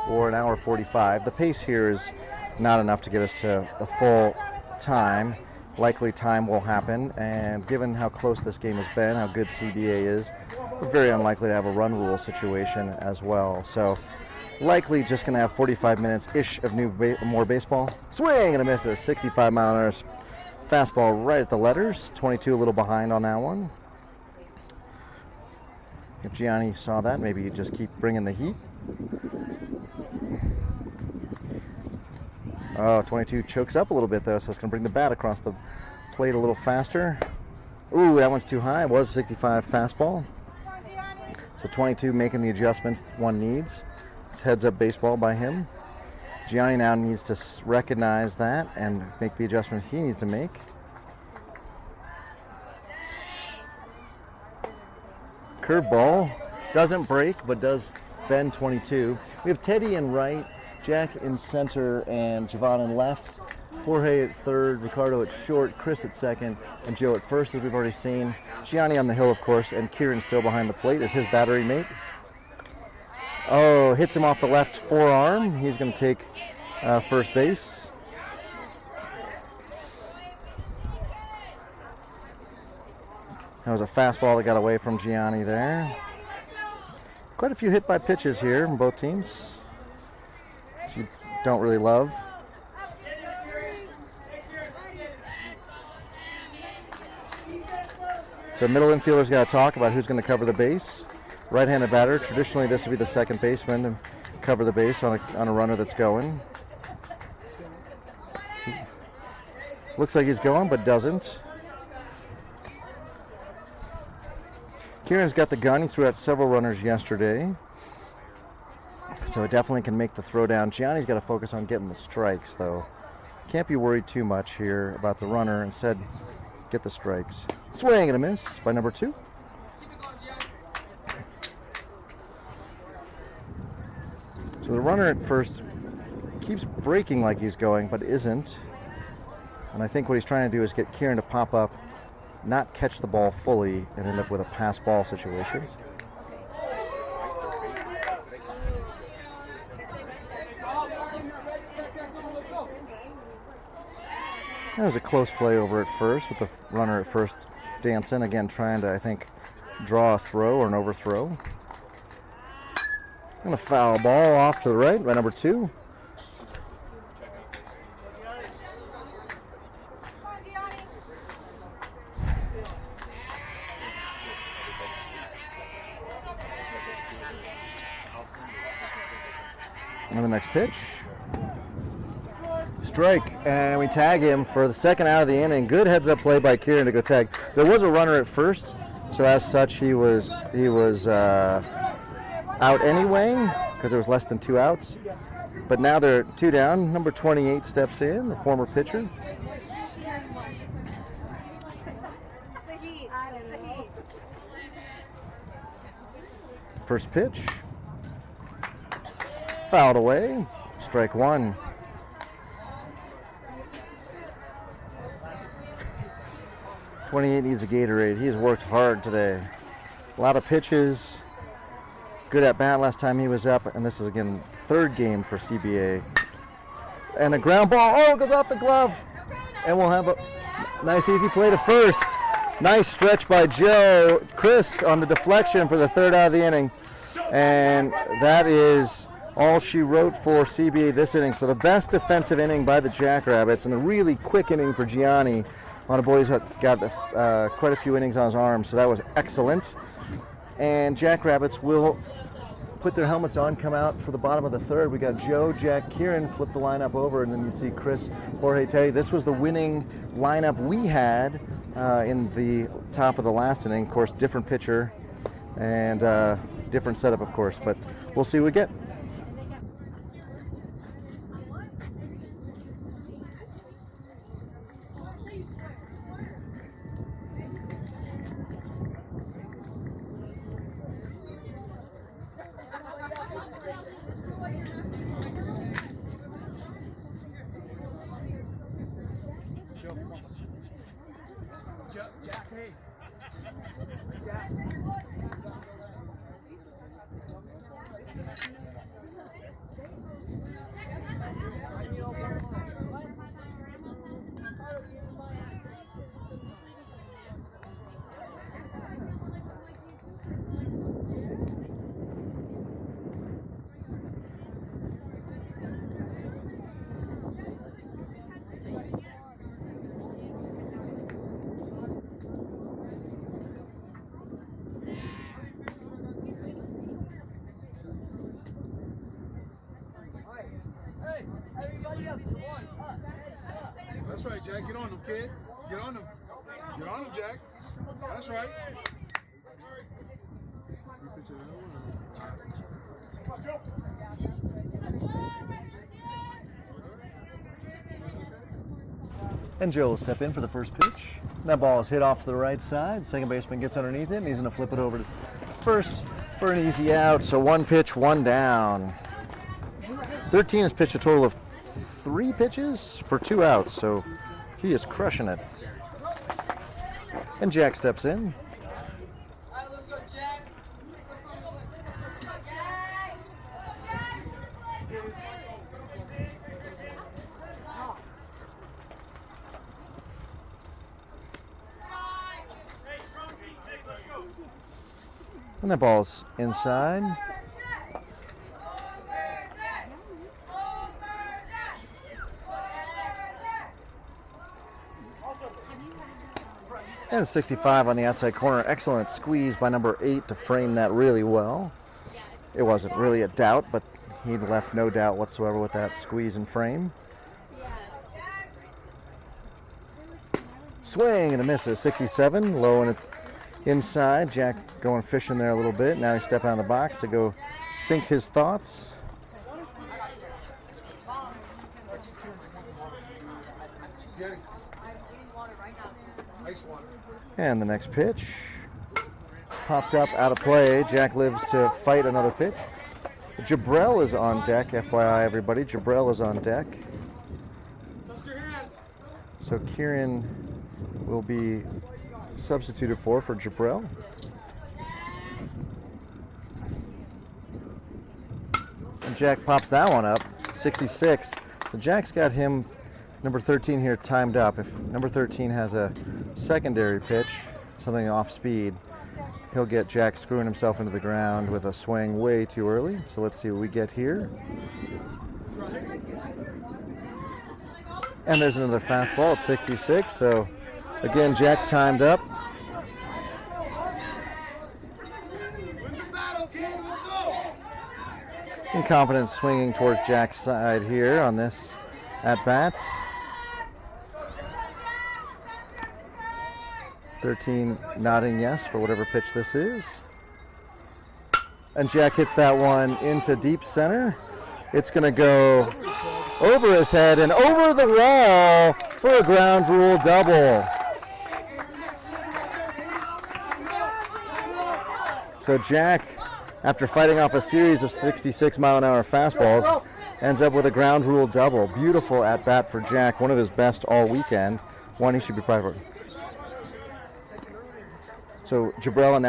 [SPEAKER 1] or an hour 45. The pace here is not enough to get us to a full time. Likely time will happen, and given how close this game has been, how good CBA is, we're very unlikely to have a run rule situation as well. So likely just going to have 45 minutes-ish of more baseball. Swing and a miss, a 65-mile-an-hour fastball right at the letters. 22 a little behind on that one. If Gianni saw that, maybe he'd just keep bringing the heat. Oh, 22 chokes up a little bit, though, so it's going to bring the bat across the plate a little faster. Ooh, that one's too high. It was a 65 fastball. So 22 making the adjustments one needs. It's heads-up baseball by him. Gianni now needs to recognize that and make the adjustments he needs to make. Curveball doesn't break, but does bend 22. We have Teddy in right, Jack in center, and Javon in left. Jorge at third, Ricardo at short, Chris at second, and Joe at first, as we've already seen. Gianni on the hill, of course, and Kieran still behind the plate as his battery mate. Oh, hits him off the left forearm. He's going to take first base. That was a fastball that got away from Gianni there. Quite a few hit by pitches here from both teams, which you don't really love. So middle infielder's got to talk about who's going to cover the base. Right-handed batter, traditionally this would be the second baseman to cover the base on a runner that's going. Looks like he's going, but doesn't. Kieran's got the gun. He threw out several runners yesterday, so it definitely can make the throw down. Gianni's got to focus on getting the strikes, though. Can't be worried too much here about the runner. Instead, get the strikes. Swing and a miss by number 2. So the runner at first keeps braking like he's going, but isn't. And I think what he's trying to do is get Kieran to pop up, not catch the ball fully, and end up with a pass ball situation. That was a close play over at first with the runner at first dancing, again trying to, I think, draw a throw or an overthrow. And a foul ball off to the right by number 2. And the next pitch. Strike, and we tag him for the second out of the inning. Good heads-up play by Kieran to go tag. There was a runner at first, so as such he was out anyway because there was less than 2 outs. But now they're 2 down. Number 28 steps in, the former pitcher. First pitch. Fouled away. Strike 1. .28 needs a Gatorade. He's worked hard today. A lot of pitches. Good at bat last time he was up, and this is again third game for CBA. And a ground ball. Oh, it goes off the glove. And we'll have a nice easy play to first. Nice stretch by Joe. Chris on the deflection for the third out of the inning. And that is all she wrote for CBA this inning. So the best defensive inning by the Jackrabbits, and a really quick inning for Gianni. A lot of boys got quite a few innings on his arm, so that was excellent. And Jackrabbits will put their helmets on, come out for the bottom of the third. We got Joe, Jack, Kieran flip the lineup over, and then you'd see Chris, Jorge, Tay. This was the winning lineup we had in the top of the last inning. Of course, different pitcher and different setup, of course, but we'll see what we get.
[SPEAKER 2] Jack, hey. That's right, Jack. Get on them, kid. Get on them. Get on them, Jack. That's right.
[SPEAKER 1] And Joe will step in for the first pitch. That ball is hit off to the right side. Second baseman gets underneath it, and he's going to flip it over to first for an easy out. So one pitch, one down. 13 has pitched a total of 3 pitches for 2 outs, so he is crushing it. And Jack steps in.
[SPEAKER 3] All right, let's go, Jack.
[SPEAKER 1] And the ball's inside. And 65 on the outside corner. Excellent squeeze by number 8 to frame that really well. It wasn't really a doubt, but he left no doubt whatsoever with that squeeze and frame. Swing and a miss at 67. Low and inside. Jack going fishing there a little bit. Now he's stepping out of the box to go think his thoughts. And the next pitch popped up out of play. Jack lives to fight another pitch. Jabrell is on deck, FYI everybody. Jabrell is on deck. So Kieran will be substituted for Jabrell. And Jack pops that one up, 66. So Jack's got him, number 13 here, timed up. If number 13 has a secondary pitch, something off speed, he'll get Jack screwing himself into the ground with a swing way too early. So let's see what we get here. And there's another fastball at 66. So again, Jack timed up. And confidence swinging towards Jack's side here on this at bat. 13 nodding yes for whatever pitch this is. And Jack hits that one into deep center. It's going to go over his head and over the wall for a ground rule double. So Jack, after fighting off a series of 66-mile-an-hour fastballs, ends up with a ground rule double. Beautiful at bat for Jack, one of his best all weekend. One he should be proud of. So Jabrell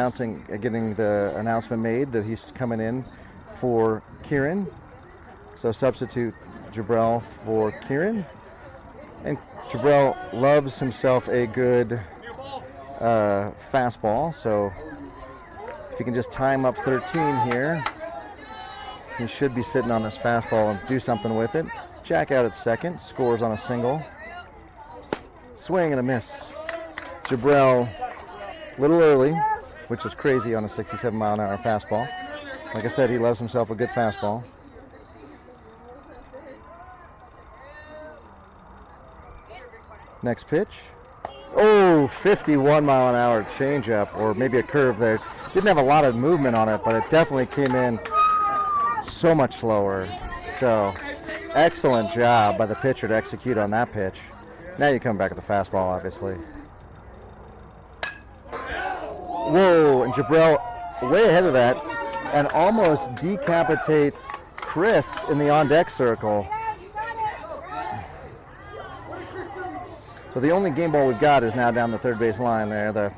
[SPEAKER 1] getting the announcement made that he's coming in for Kieran. So substitute Jabrell for Kieran. And Jabrell loves himself a good fastball. So if he can just time up 13 here, he should be sitting on this fastball and do something with it. Jack out at second, scores on a single. Swing and a miss. Jabrell a little early, which is crazy on a 67-mile-an-hour fastball. Like I said, he loves himself a good fastball. Next pitch. Oh, 51-mile-an-hour changeup, or maybe a curve there. Didn't have a lot of movement on it, but it definitely came in so much slower. So, excellent job by the pitcher to execute on that pitch. Now you come back with the fastball, obviously. Whoa, and Jabrell way ahead of that and almost decapitates Chris in the on-deck circle. So the only game ball we've got is now down the third base line there.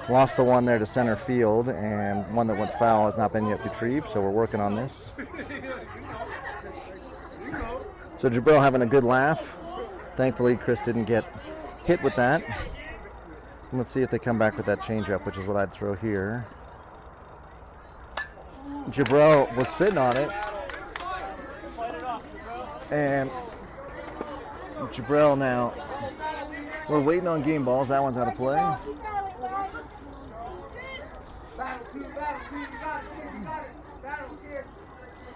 [SPEAKER 1] Lost the one there to center field, and one that went foul has not been yet retrieved, so we're working on this. So Jabrell having a good laugh. Thankfully, Chris didn't get hit with that. And let's see if they come back with that changeup, which is what I'd throw here. Jabrell was sitting on it. And Jabrell now, we're waiting on game balls. That one's out of play.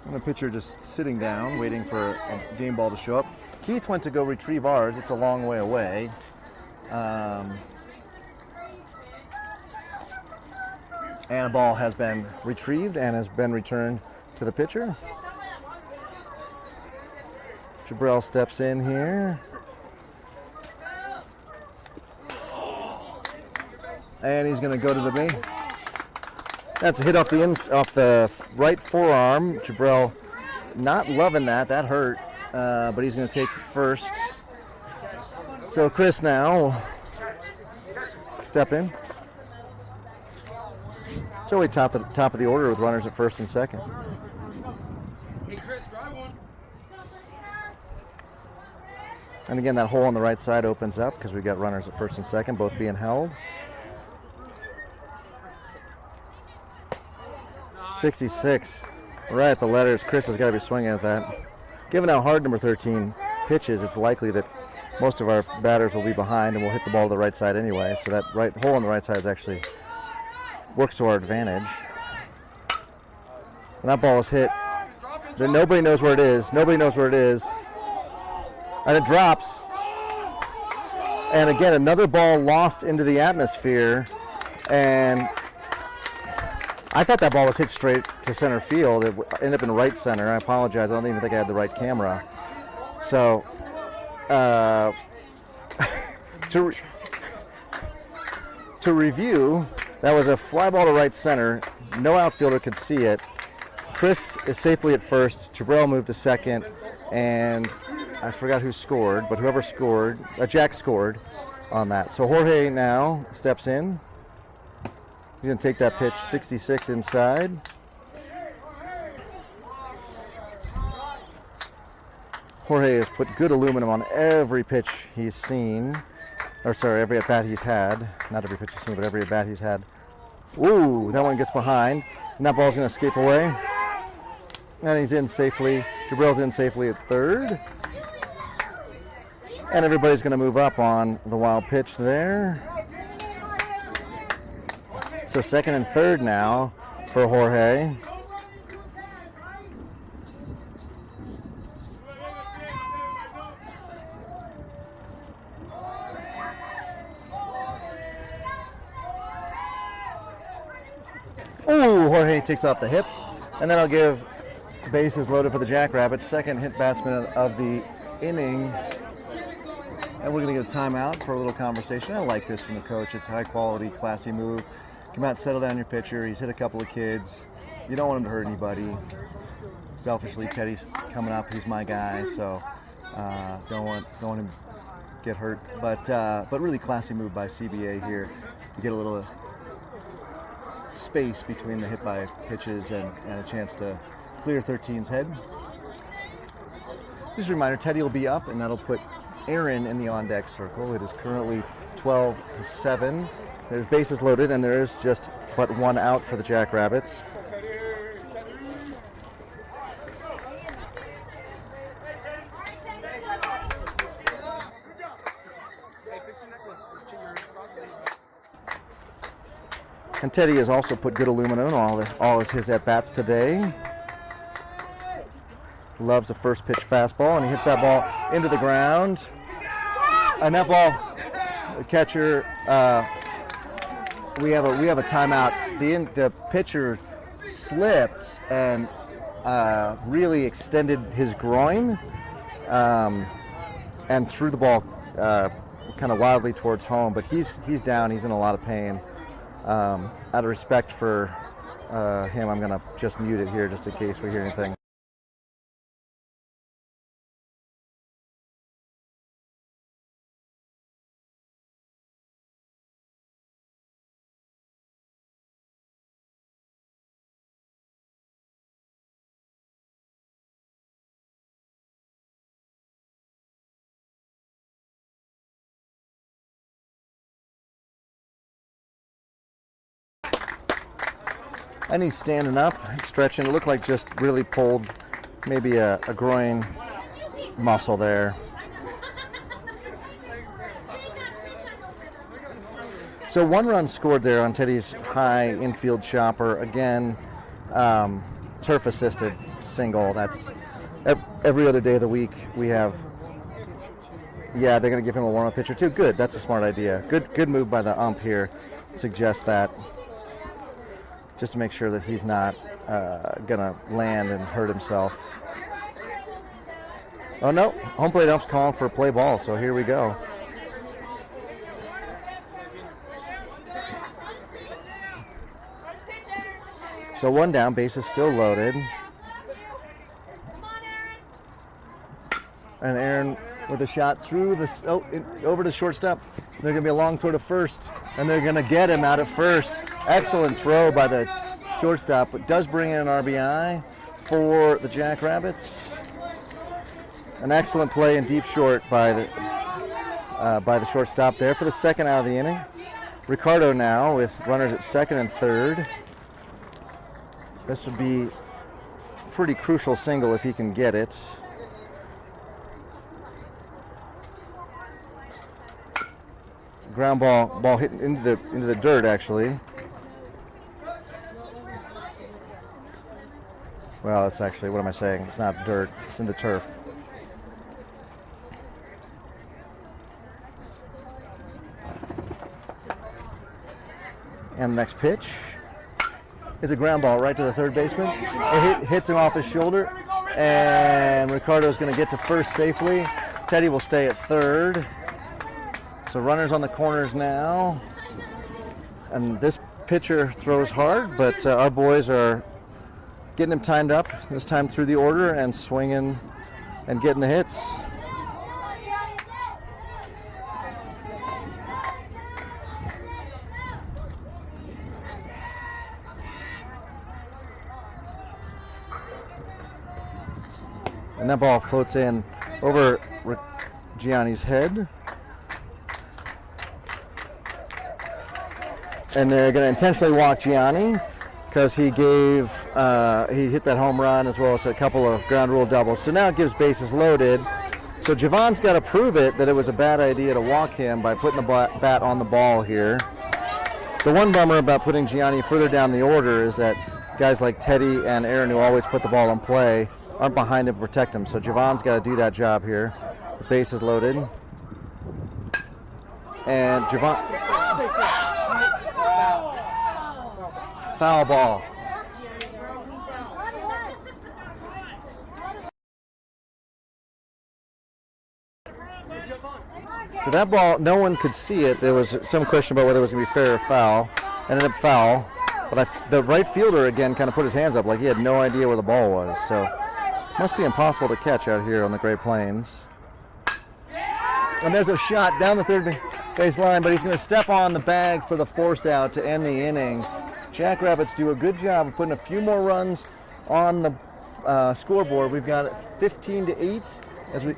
[SPEAKER 1] And the pitcher just sitting down, waiting for a game ball to show up. Keith went to go retrieve ours. It's a long way away. And a ball has been retrieved and has been returned to the pitcher. Jabrell steps in here. And he's going to go to the bay. That's a hit off the right forearm. Jabrell not loving that. That hurt. But he's going to take first. So Chris now step in. So we top of the order with runners at first and second.
[SPEAKER 2] Hey, Chris, try one.
[SPEAKER 1] And again, that hole on the right side opens up because we've got runners at first and second, both being held. 66. Right at the letters. Chris has got to be swinging at that. Given how hard number 13 pitches, it's likely that most of our batters will be behind and we'll hit the ball to the right side anyway. So that right hole on the right side is actually works to our advantage. And that ball is hit. Then nobody knows where it is. Nobody knows where it is. And it drops. And again, another ball lost into the atmosphere. And I thought that ball was hit straight to center field. It ended up in right center. I apologize. I don't even think I had the right camera. So, to review, that was a fly ball to right center. No outfielder could see it. Chris is safely at first. Jabrell moved to second. And I forgot who scored, but whoever scored, Jack scored on that. So Jorge now steps in. He's going to take that pitch 66 inside. Jorge has put good aluminum on every pitch he's seen. Or sorry, every at-bat he's had. Not every pitch he's seen, but every at-bat he's had. Ooh, that one gets behind. And that ball's going to escape away. And he's in safely. Jabrell's in safely at third. And everybody's going to move up on the wild pitch there. So second and third now for Jorge. Ooh, Jorge takes off the hip. And then I'll give bases loaded for the Jackrabbits. Second hit batsman of the inning. And we're going to get a timeout for a little conversation. I like this from the coach. It's a high quality, classy move. Come out, settle down your pitcher. He's hit a couple of kids. You don't want him to hurt anybody. Selfishly, Teddy's coming up. He's my guy, so don't want him to get hurt. But really classy move by CBA here to get a little space between the hit by pitches and a chance to clear 13's head. Just a reminder, Teddy will be up, and that'll put Aaron in the on-deck circle. It is currently 12-7. There's bases loaded, and there is just but one out for the Jackrabbits. And Teddy has also put good aluminum on all of his at-bats today. Loves a first pitch fastball, and he hits that ball into the ground. And that ball, the catcher, we have a timeout. The pitcher slipped and really extended his groin and threw the ball kind of wildly towards home. But he's down. He's in a lot of pain. Out of respect for him, I'm going to just mute it here just in case we hear anything. And he's standing up, stretching. It looked like just really pulled maybe a groin muscle there. So 1 run scored there on Teddy's high infield chopper. Again, turf assisted single. That's every other day of the week we have. Yeah, they're going to give him a warm-up pitch or two. Good, that's a smart idea. Good move by the ump here. Suggests that. Just to make sure that he's not going to land and hurt himself. Oh, no. Home plate ump's calling for a play ball, so here we go. So 1 down, base is still loaded. And Aaron with a shot through the over to shortstop. They're going to be a long throw to first, and they're going to get him out at first. Excellent throw by the shortstop. It does bring in an RBI for the Jackrabbits. An excellent play in deep short by the shortstop there for the second out of the inning. Ricardo now with runners at second and third. This would be a pretty crucial single if he can get it. Ground ball hit into the dirt actually. Well, it's actually, what am I saying? It's not dirt, it's in the turf. And the next pitch is a ground ball right to the third baseman. It hits him off his shoulder, and Ricardo's going to get to first safely. Teddy will stay at third. So runners on the corners now. And this pitcher throws hard, but our boys are getting him timed up, this time through the order and swinging and getting the hits. And that ball floats in over Gianni's head. And they're going to intentionally walk Gianni because he hit that home run as well as a couple of ground rule doubles. So now it gives bases loaded. So Javon's got to prove it that it was a bad idea to walk him by putting the bat on the ball here. The one bummer about putting Gianni further down the order is that guys like Teddy and Aaron, who always put the ball in play, aren't behind him to protect him. So Javon's got to do that job here. The base is loaded. And Javon... Foul ball. So that ball, no one could see it. There was some question about whether it was going to be fair or foul. Ended up foul. But the right fielder, again, kind of put his hands up like he had no idea where the ball was. So must be impossible to catch out here on the Great Plains. And there's a shot down the third base line, but he's going to step on the bag for the force out to end the inning. Jackrabbits do a good job of putting a few more runs on the scoreboard. We've got 15-8 as we,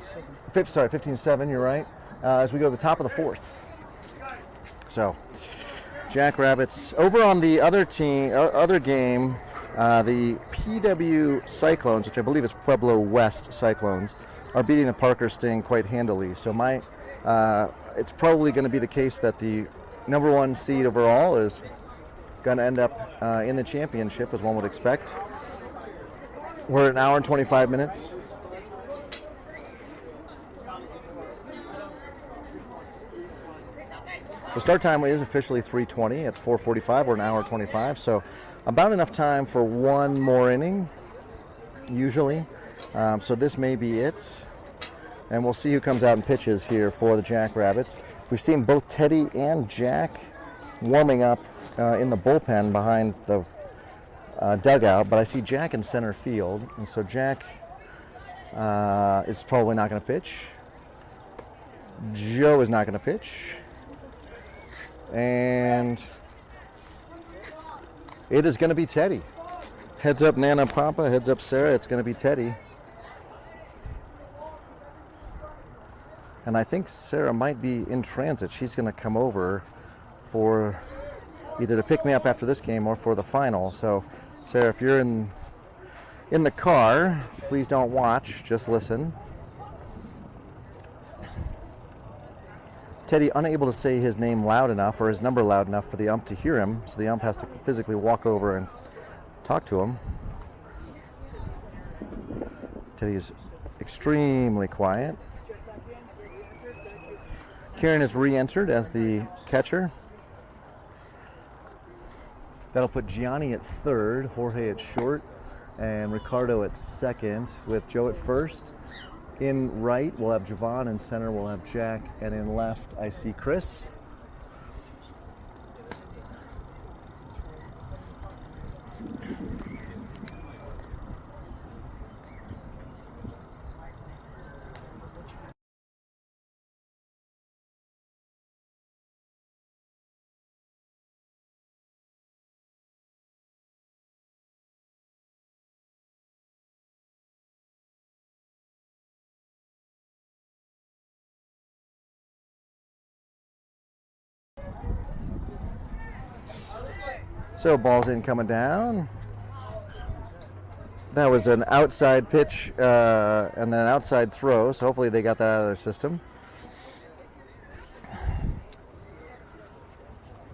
[SPEAKER 1] 15-7. You're right. As we go to the top of the fourth. So, Jackrabbits over on the other team, other game. The PW Cyclones, which I believe is Pueblo West Cyclones, are beating the Parker Sting quite handily. So it's probably going to be the case that the number 1 seed overall is going to end up in the championship, as one would expect. We're at an hour and 25 minutes. The start time is officially 3:20 at 4:45. We're an hour 25, so about enough time for one more inning, usually. So this may be it. And we'll see who comes out and pitches here for the Jackrabbits. We've seen both Teddy and Jack warming up in the bullpen behind the dugout, but I see Jack in center field, and so Jack is probably not going to pitch. Joe is not going to pitch. And it is going to be Teddy. Heads up Nana Papa, heads up Sarah, it's going to be Teddy. And I think Sarah might be in transit. She's going to come over for either to pick me up after this game or for the final. So, Sarah, if you're in the car, please don't watch, just listen. Teddy unable to say his name loud enough or his number loud enough for the ump to hear him, so the ump has to physically walk over and talk to him. Teddy is extremely quiet. Kieran is re-entered as the catcher. That'll put Gianni at third, Jorge at short, and Ricardo at second, with Joe at first. In right, we'll have Javon. In center, we'll have Jack. And in left, I see Chris. So ball's in, coming down. That was an outside pitch and then an outside throw, so hopefully they got that out of their system.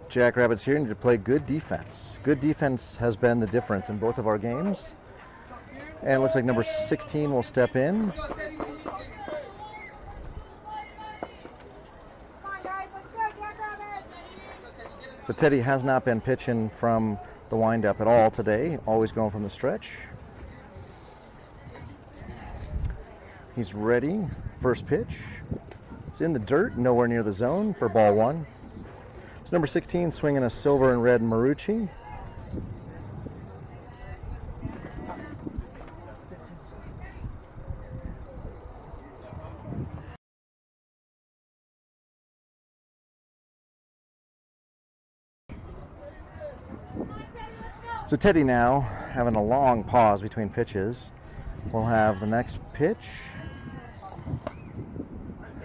[SPEAKER 1] Jackrabbits here need to play good defense. Good defense has been the difference in both of our games. And it looks like number 16 will step in. So Teddy has not been pitching from the windup at all today, always going from the stretch. He's ready. First pitch. It's in the dirt, nowhere near the zone for ball 1. It's number 16 swinging a silver and red Marucci. So Teddy now, having a long pause between pitches, will have the next pitch.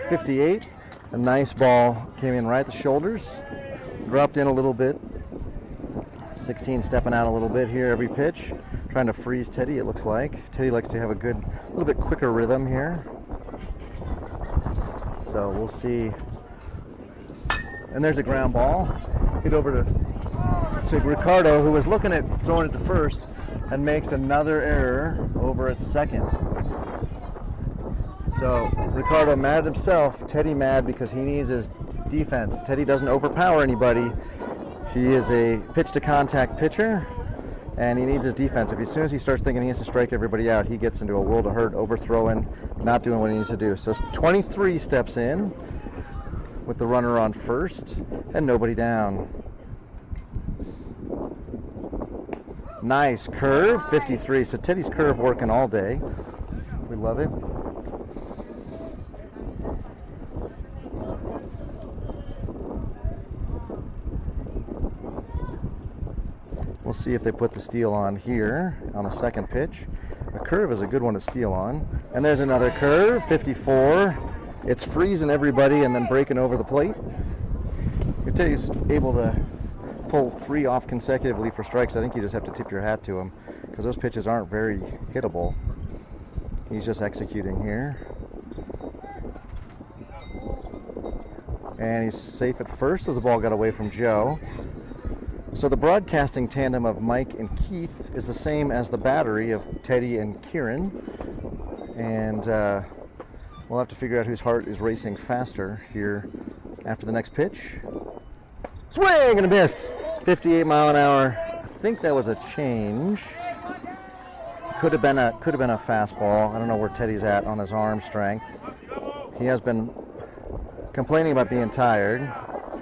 [SPEAKER 1] 58, a nice ball came in right at the shoulders, dropped in a little bit. 16 stepping out a little bit here every pitch, trying to freeze Teddy, it looks like. Teddy likes to have a good, little bit quicker rhythm here. So we'll see. And there's a ground ball. Hit over to Ricardo, who was looking at throwing it to first, and makes another error over at second. So Ricardo mad at himself, Teddy mad because he needs his defense. Teddy doesn't overpower anybody. He is a pitch to contact pitcher, and he needs his defense. As soon as he starts thinking he has to strike everybody out, he gets into a world of hurt, overthrowing, not doing what he needs to do. So 23 steps in with the runner on first and nobody down. Nice curve, 53. So Teddy's curve working all day. We love it. see if they put the steal on here on the second pitch. A curve is a good one to steal on. And there's another curve, 54. It's freezing everybody and then breaking over the plate. If Teddy's able to pull 3 off consecutively for strikes, I think you just have to tip your hat to him because those pitches aren't very hittable. He's just executing here. And he's safe at first as the ball got away from Joe. So the broadcasting tandem of Mike and Keith is the same as the battery of Teddy and Kieran. And we'll have to figure out whose heart is racing faster here after the next pitch. Swing and a miss. 58 mile an hour. I think that was a change. Could have been a fastball. I don't know where Teddy's at on his arm strength. He has been complaining about being tired.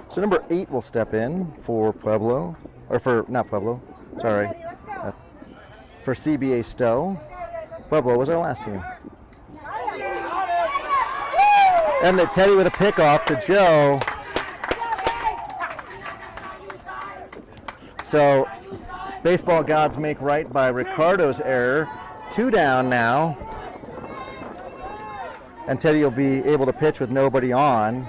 [SPEAKER 1] So number 8 will step in for Pueblo, or for, not Pueblo, sorry, for CBA Stowe. Pueblo was our last team. And the Teddy with a pickoff to Joe. So baseball gods make right by Ricardo's error. 2 down now. And Teddy will be able to pitch with nobody on.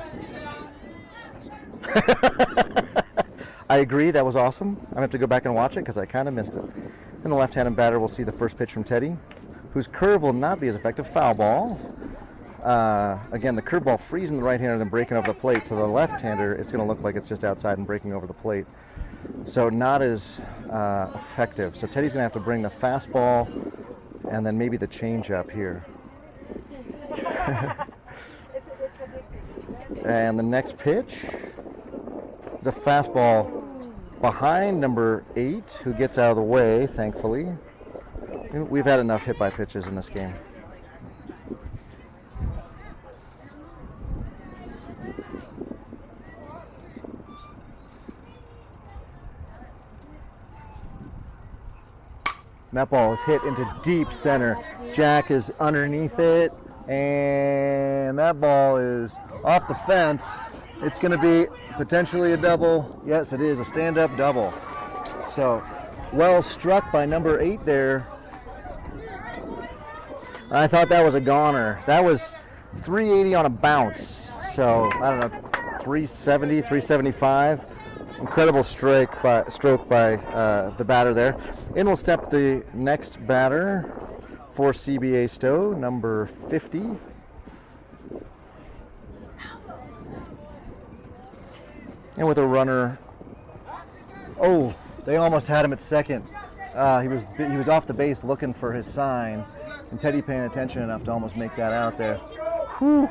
[SPEAKER 1] I agree, that was awesome. I'm going to have to go back and watch it because I kind of missed it. And the left-handed batter will see the first pitch from Teddy, whose curve will not be as effective. Foul ball. Again, the curveball freezing the right-hander and then breaking over the plate. To the left-hander, it's going to look like it's just outside and breaking over the plate. So not as effective. So Teddy's going to have to bring the fastball and then maybe the changeup here. And the next pitch is a fastball behind number 8, who gets out of the way, thankfully. We've had enough hit by pitches in this game. That ball is hit into deep center. Jack is underneath it, and that ball is off the fence. It's going to be potentially a double. Yes, it is a stand-up double. So, well struck by number 8 there. I thought that was a goner. That was 380 on a bounce. So, I don't know, 370, 375. Incredible stroke by the batter there. In will step the next batter for CBA Stowe, number 50. And with a runner, oh, they almost had him at second. He was off the base looking for his sign, and Teddy paying attention enough to almost make that out there. Whew.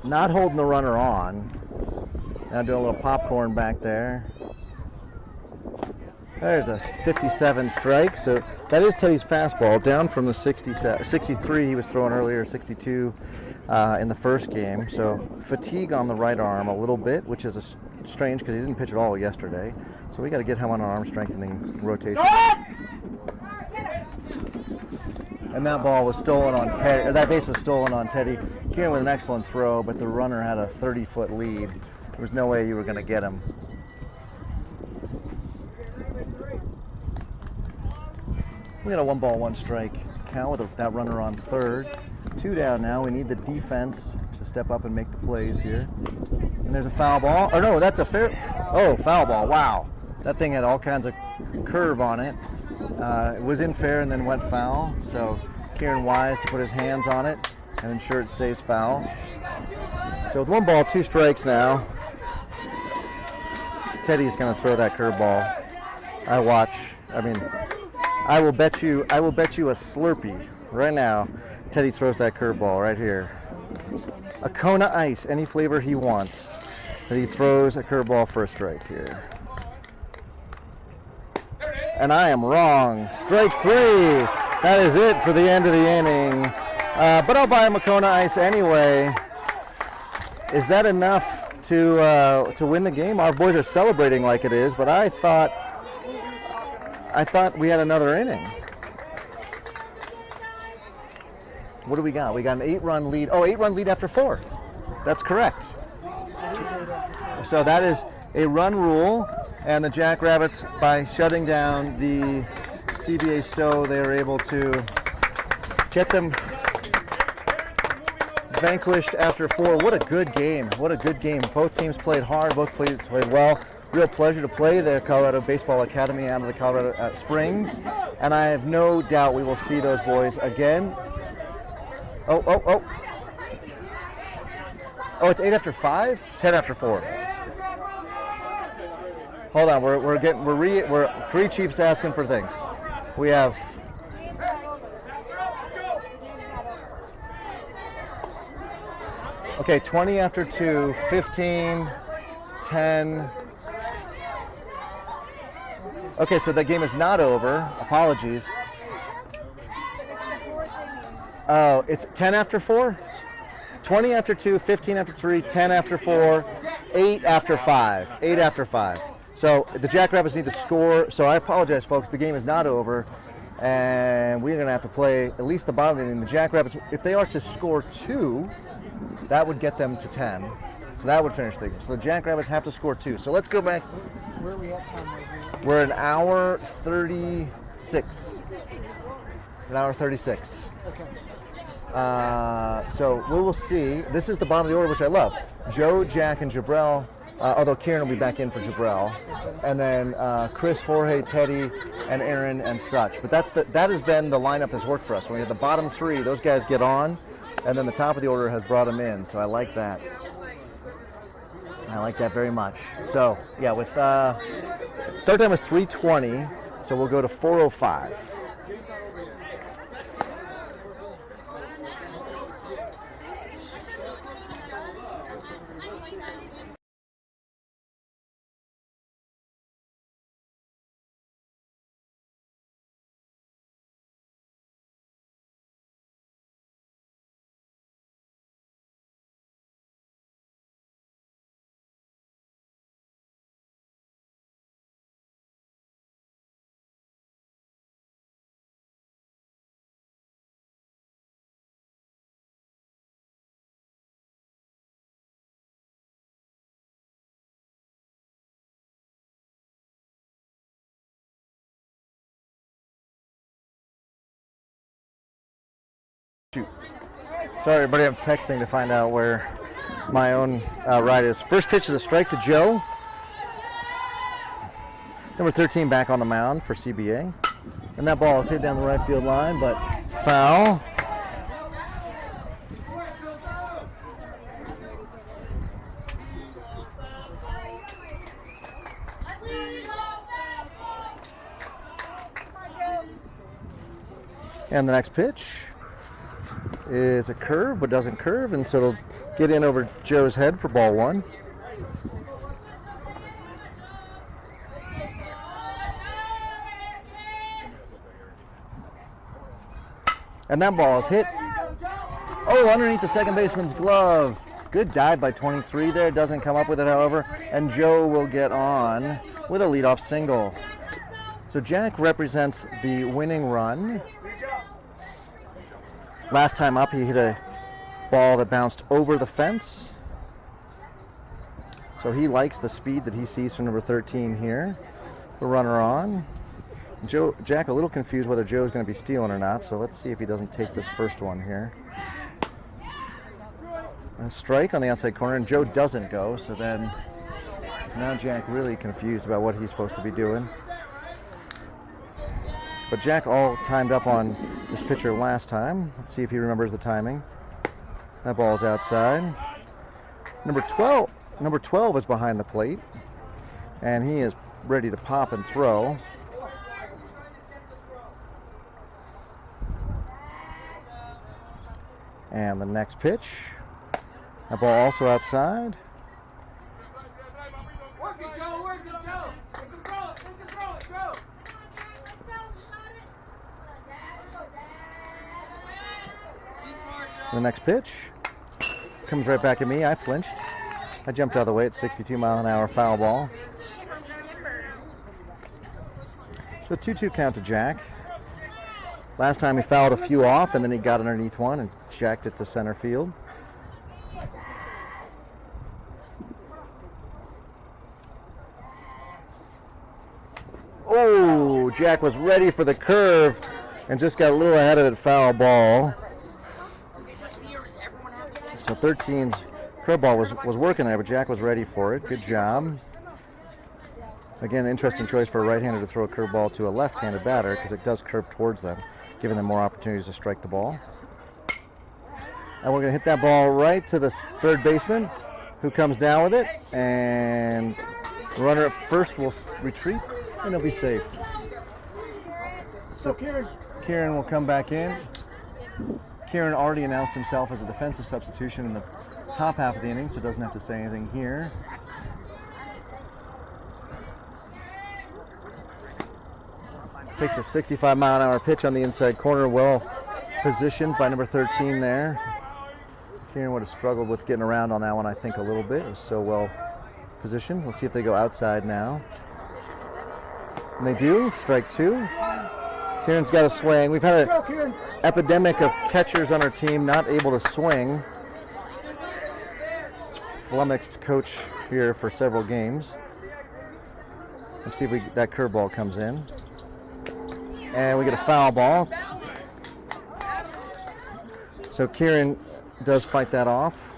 [SPEAKER 1] Not holding the runner on. Now doing a little popcorn back there. There's a 57 strike. So that is Teddy's fastball, down from the 63 he was throwing earlier, 62 in the first game. So fatigue on the right arm a little bit, which is strange because he didn't pitch at all yesterday. So we got to get him on an arm strengthening rotation. And that ball was stolen on Teddy, or that base was stolen on Teddy. Kieran with an excellent throw, but the runner had a 30-foot lead. There was no way you were going to get him. We got a 1-ball-1-strike count with that runner on third. 2 down now. We need the defense to step up and make the plays here. And there's a foul ball. Or no, that's a fair. Oh, foul ball. Wow. That thing had all kinds of curve on it. It was in fair and then went foul. So Kieran wise to put his hands on it and ensure it stays foul. So with 1 ball, 2 strikes now. Teddy's going to throw that curveball. I will bet you a Slurpee right now. Teddy throws that curveball right here. A Kona Ice, any flavor he wants. That he throws a curveball for a strike here. And I am wrong. Strike 3. That is it for the end of the inning. But I'll buy him a Kona Ice anyway. Is that enough to win the game? Our boys are celebrating like it is, but I thought we had another inning. What do we got? We got an 8-run lead. Oh, 8-run lead after 4. That's correct. So that is a run rule, and the Jackrabbits, by shutting down the CBA Stowe, they were able to get them vanquished after 4. What a good game. What a good game. Both teams played hard. Both teams played well. Real pleasure to play the Colorado Baseball Academy out of the Colorado Springs. And I have no doubt we will see those boys again. Oh, it's 8 after 5? 10 after 4. Hold on. We're three chiefs asking for things. We have... Okay, 20 after 2, 15, 10. Okay, so the game is not over. Apologies. Oh, it's 10 after 4? 20 after 2, 15 after 3, 10 after 4, 8 after 5. 8 after 5. So the Jackrabbits need to score. So I apologize, folks. The game is not over. And we're going to have to play at least the bottom of the inning. The Jackrabbits, if they are to score 2, that would get them to 10. So that would finish the game. So the Jackrabbits have to score 2. So let's go back.
[SPEAKER 4] Where are we at time right here?
[SPEAKER 1] We're an hour 36. An hour 36.
[SPEAKER 4] Okay.
[SPEAKER 1] So we will see. This is the bottom of the order, which I love. Joe, Jack, and Jabrell. Although Kieran will be back in for Jabrell. And then Chris, Jorge, Teddy, and Aaron, and such. But that has been the lineup that's worked for us. When we have the bottom 3, those guys get on. And then the top of the order has brought them in, so I like that. I like that very much. So, yeah, with start time is 3:20, so we'll go to 4:05. Shoot. Sorry, everybody, I'm texting to find out where my own ride is. First pitch is a strike to Joe. Number 13 back on the mound for CBA. And that ball is hit down the right field line, but foul. And the next pitch is a curve, but doesn't curve, and so it'll get in over Joe's head for ball 1. And that ball is hit. Oh, underneath the second baseman's glove. Good dive by 23 there. Doesn't come up with it, however, and Joe will get on with a leadoff single. So Jack represents the winning run. Last time up, he hit a ball that bounced over the fence. So he likes the speed that he sees from number 13 here. The runner on. Jack a little confused whether Joe's going to be stealing or not, so let's see if he doesn't take this first one here. A strike on the outside corner, and Joe doesn't go, so then now Jack really confused about what he's supposed to be doing. But Jack all timed up on this pitcher last time. Let's see if he remembers the timing. That ball is outside. Number 12 is behind the plate, and he is ready to pop and throw. And the next pitch, that ball also outside.
[SPEAKER 3] Work it, Joe. Work it, Joe. Control it, Joe.
[SPEAKER 1] The next pitch comes right back at me. I flinched. I jumped out of the way at 62-mile-an-hour foul ball. So 2-2 count to Jack. Last time he fouled a few off, and then he got underneath one and jacked it to center field. Oh, Jack was ready for the curve and just got a little ahead of it, foul ball. So 13's curveball was working there, but Jack was ready for it. Good job. Again, interesting choice for a right-hander to throw a curveball to a left-handed batter because it does curve towards them, giving them more opportunities to strike the ball. And we're going to hit that ball right to the third baseman, who comes down with it, and the runner at first will retreat, and he'll be safe. So Kieran will come back in. Kieran already announced himself as a defensive substitution in the top half of the inning, so doesn't have to say anything here. Takes a 65-mile-an-hour pitch on the inside corner, well positioned by number 13 there. Kieran would have struggled with getting around on that one, I think, a little bit. It was so well positioned. Let's see if they go outside now. And they do. Strike two. Kieran's got a swing. We've had an epidemic of catchers on our team not able to swing. It's flummoxed coach here for several games. Let's see if that curveball comes in. And we get a foul ball. So Kieran does fight that off.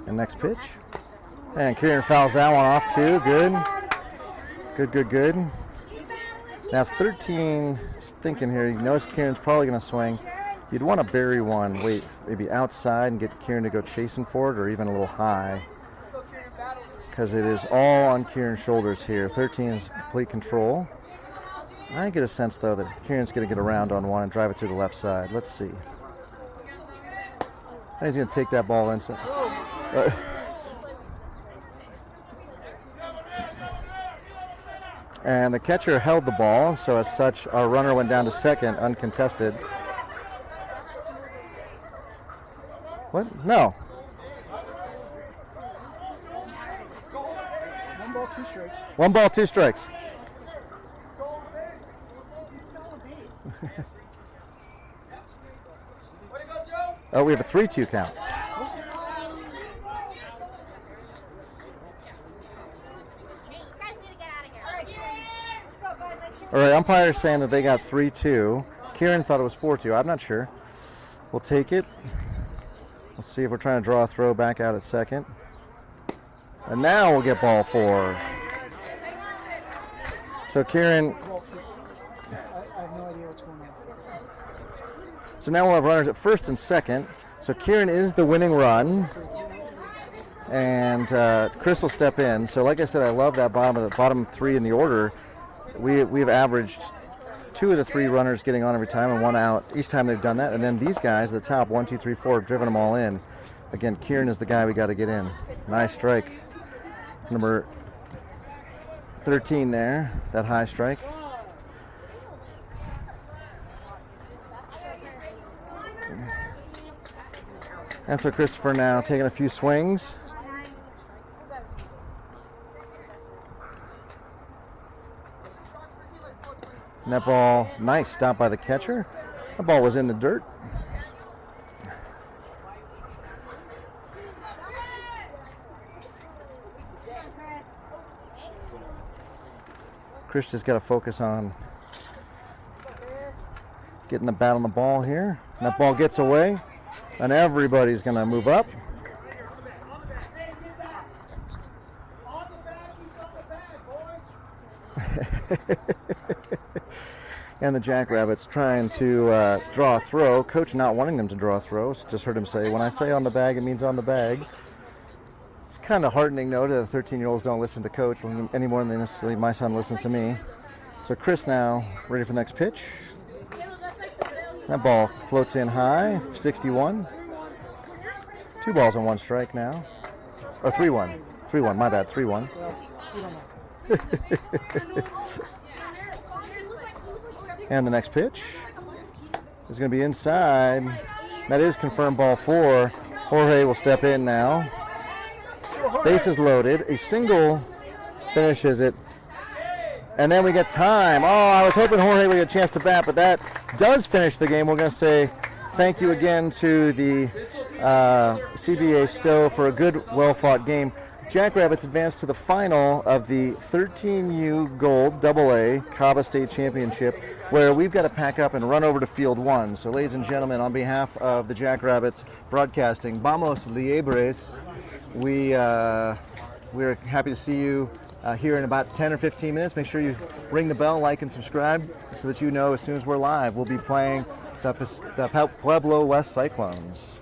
[SPEAKER 1] And next pitch. And Kieran fouls that one off too. Good. Now if 13 is thinking here, he knows Kieran's probably going to swing. You'd want to bury one, wait, maybe outside and get Kieran to go chasing for it, or even a little high, because it is all on Kieran's shoulders here. 13 is complete control. I get a sense, though, that Kieran's going to get around on one and drive it through the left side. Let's see. And he's going to take that ball inside. And the catcher held the ball, so as such, our runner went down to second, uncontested. What? No.
[SPEAKER 4] 1 ball, 2 strikes.
[SPEAKER 1] 1 ball, 2 strikes. Oh, we have a 3-2 count. All right, umpire's saying that they got 3-2. Kieran thought it was 4-2. I'm not sure. We'll take it. Let's see if we're trying to draw a throw back out at second. And now we'll get ball 4. So Kieran.
[SPEAKER 4] I have no idea what's going on.
[SPEAKER 1] So now we'll have runners at first and second. So Kieran is the winning run. And Chris will step in. So like I said, I love that bottom 3 in the order. We've averaged 2 of the 3 runners getting on every time and 1 out each time they've done that. And then these guys at the top, 1, 2, 3, 4, have driven them all in. Again, Kieran is the guy we got to get in. Nice strike. Number 13 there, that high strike. And so Christopher now taking a few swings. And that ball, nice stop by the catcher. That ball was in the dirt. Chris just got to focus on getting the bat on the ball here. And that ball gets away, and everybody's going to move up. And the Jackrabbits trying to draw a throw. Coach not wanting them to draw a throw. So just heard him say, when I say on the bag, it means on the bag. It's kind of heartening, though, that the 13-year-olds don't listen to Coach any more than necessarily my son listens to me. So Chris now ready for the next pitch. That ball floats in high, 61. 2 balls and 1 strike now. Or 3-1. 3-1, my bad, 3-1. And the next pitch is going to be inside. That is confirmed ball 4. Jorge will step in now. Bases loaded. A single finishes it. And then we get time. Oh, I was hoping Jorge would get a chance to bat, but that does finish the game. We're going to say thank you again to the CBA Stowe for a good, well-fought game. Jackrabbits advanced to the final of the 13U Gold AA Caba State Championship, where we've got to pack up and run over to Field 1. So, ladies and gentlemen, on behalf of the Jackrabbits Broadcasting, Vamos Liebres, we're happy to see you here in about 10 or 15 minutes. Make sure you ring the bell, like, and subscribe so that you know as soon as we're live. We'll be playing the Pueblo West Cyclones.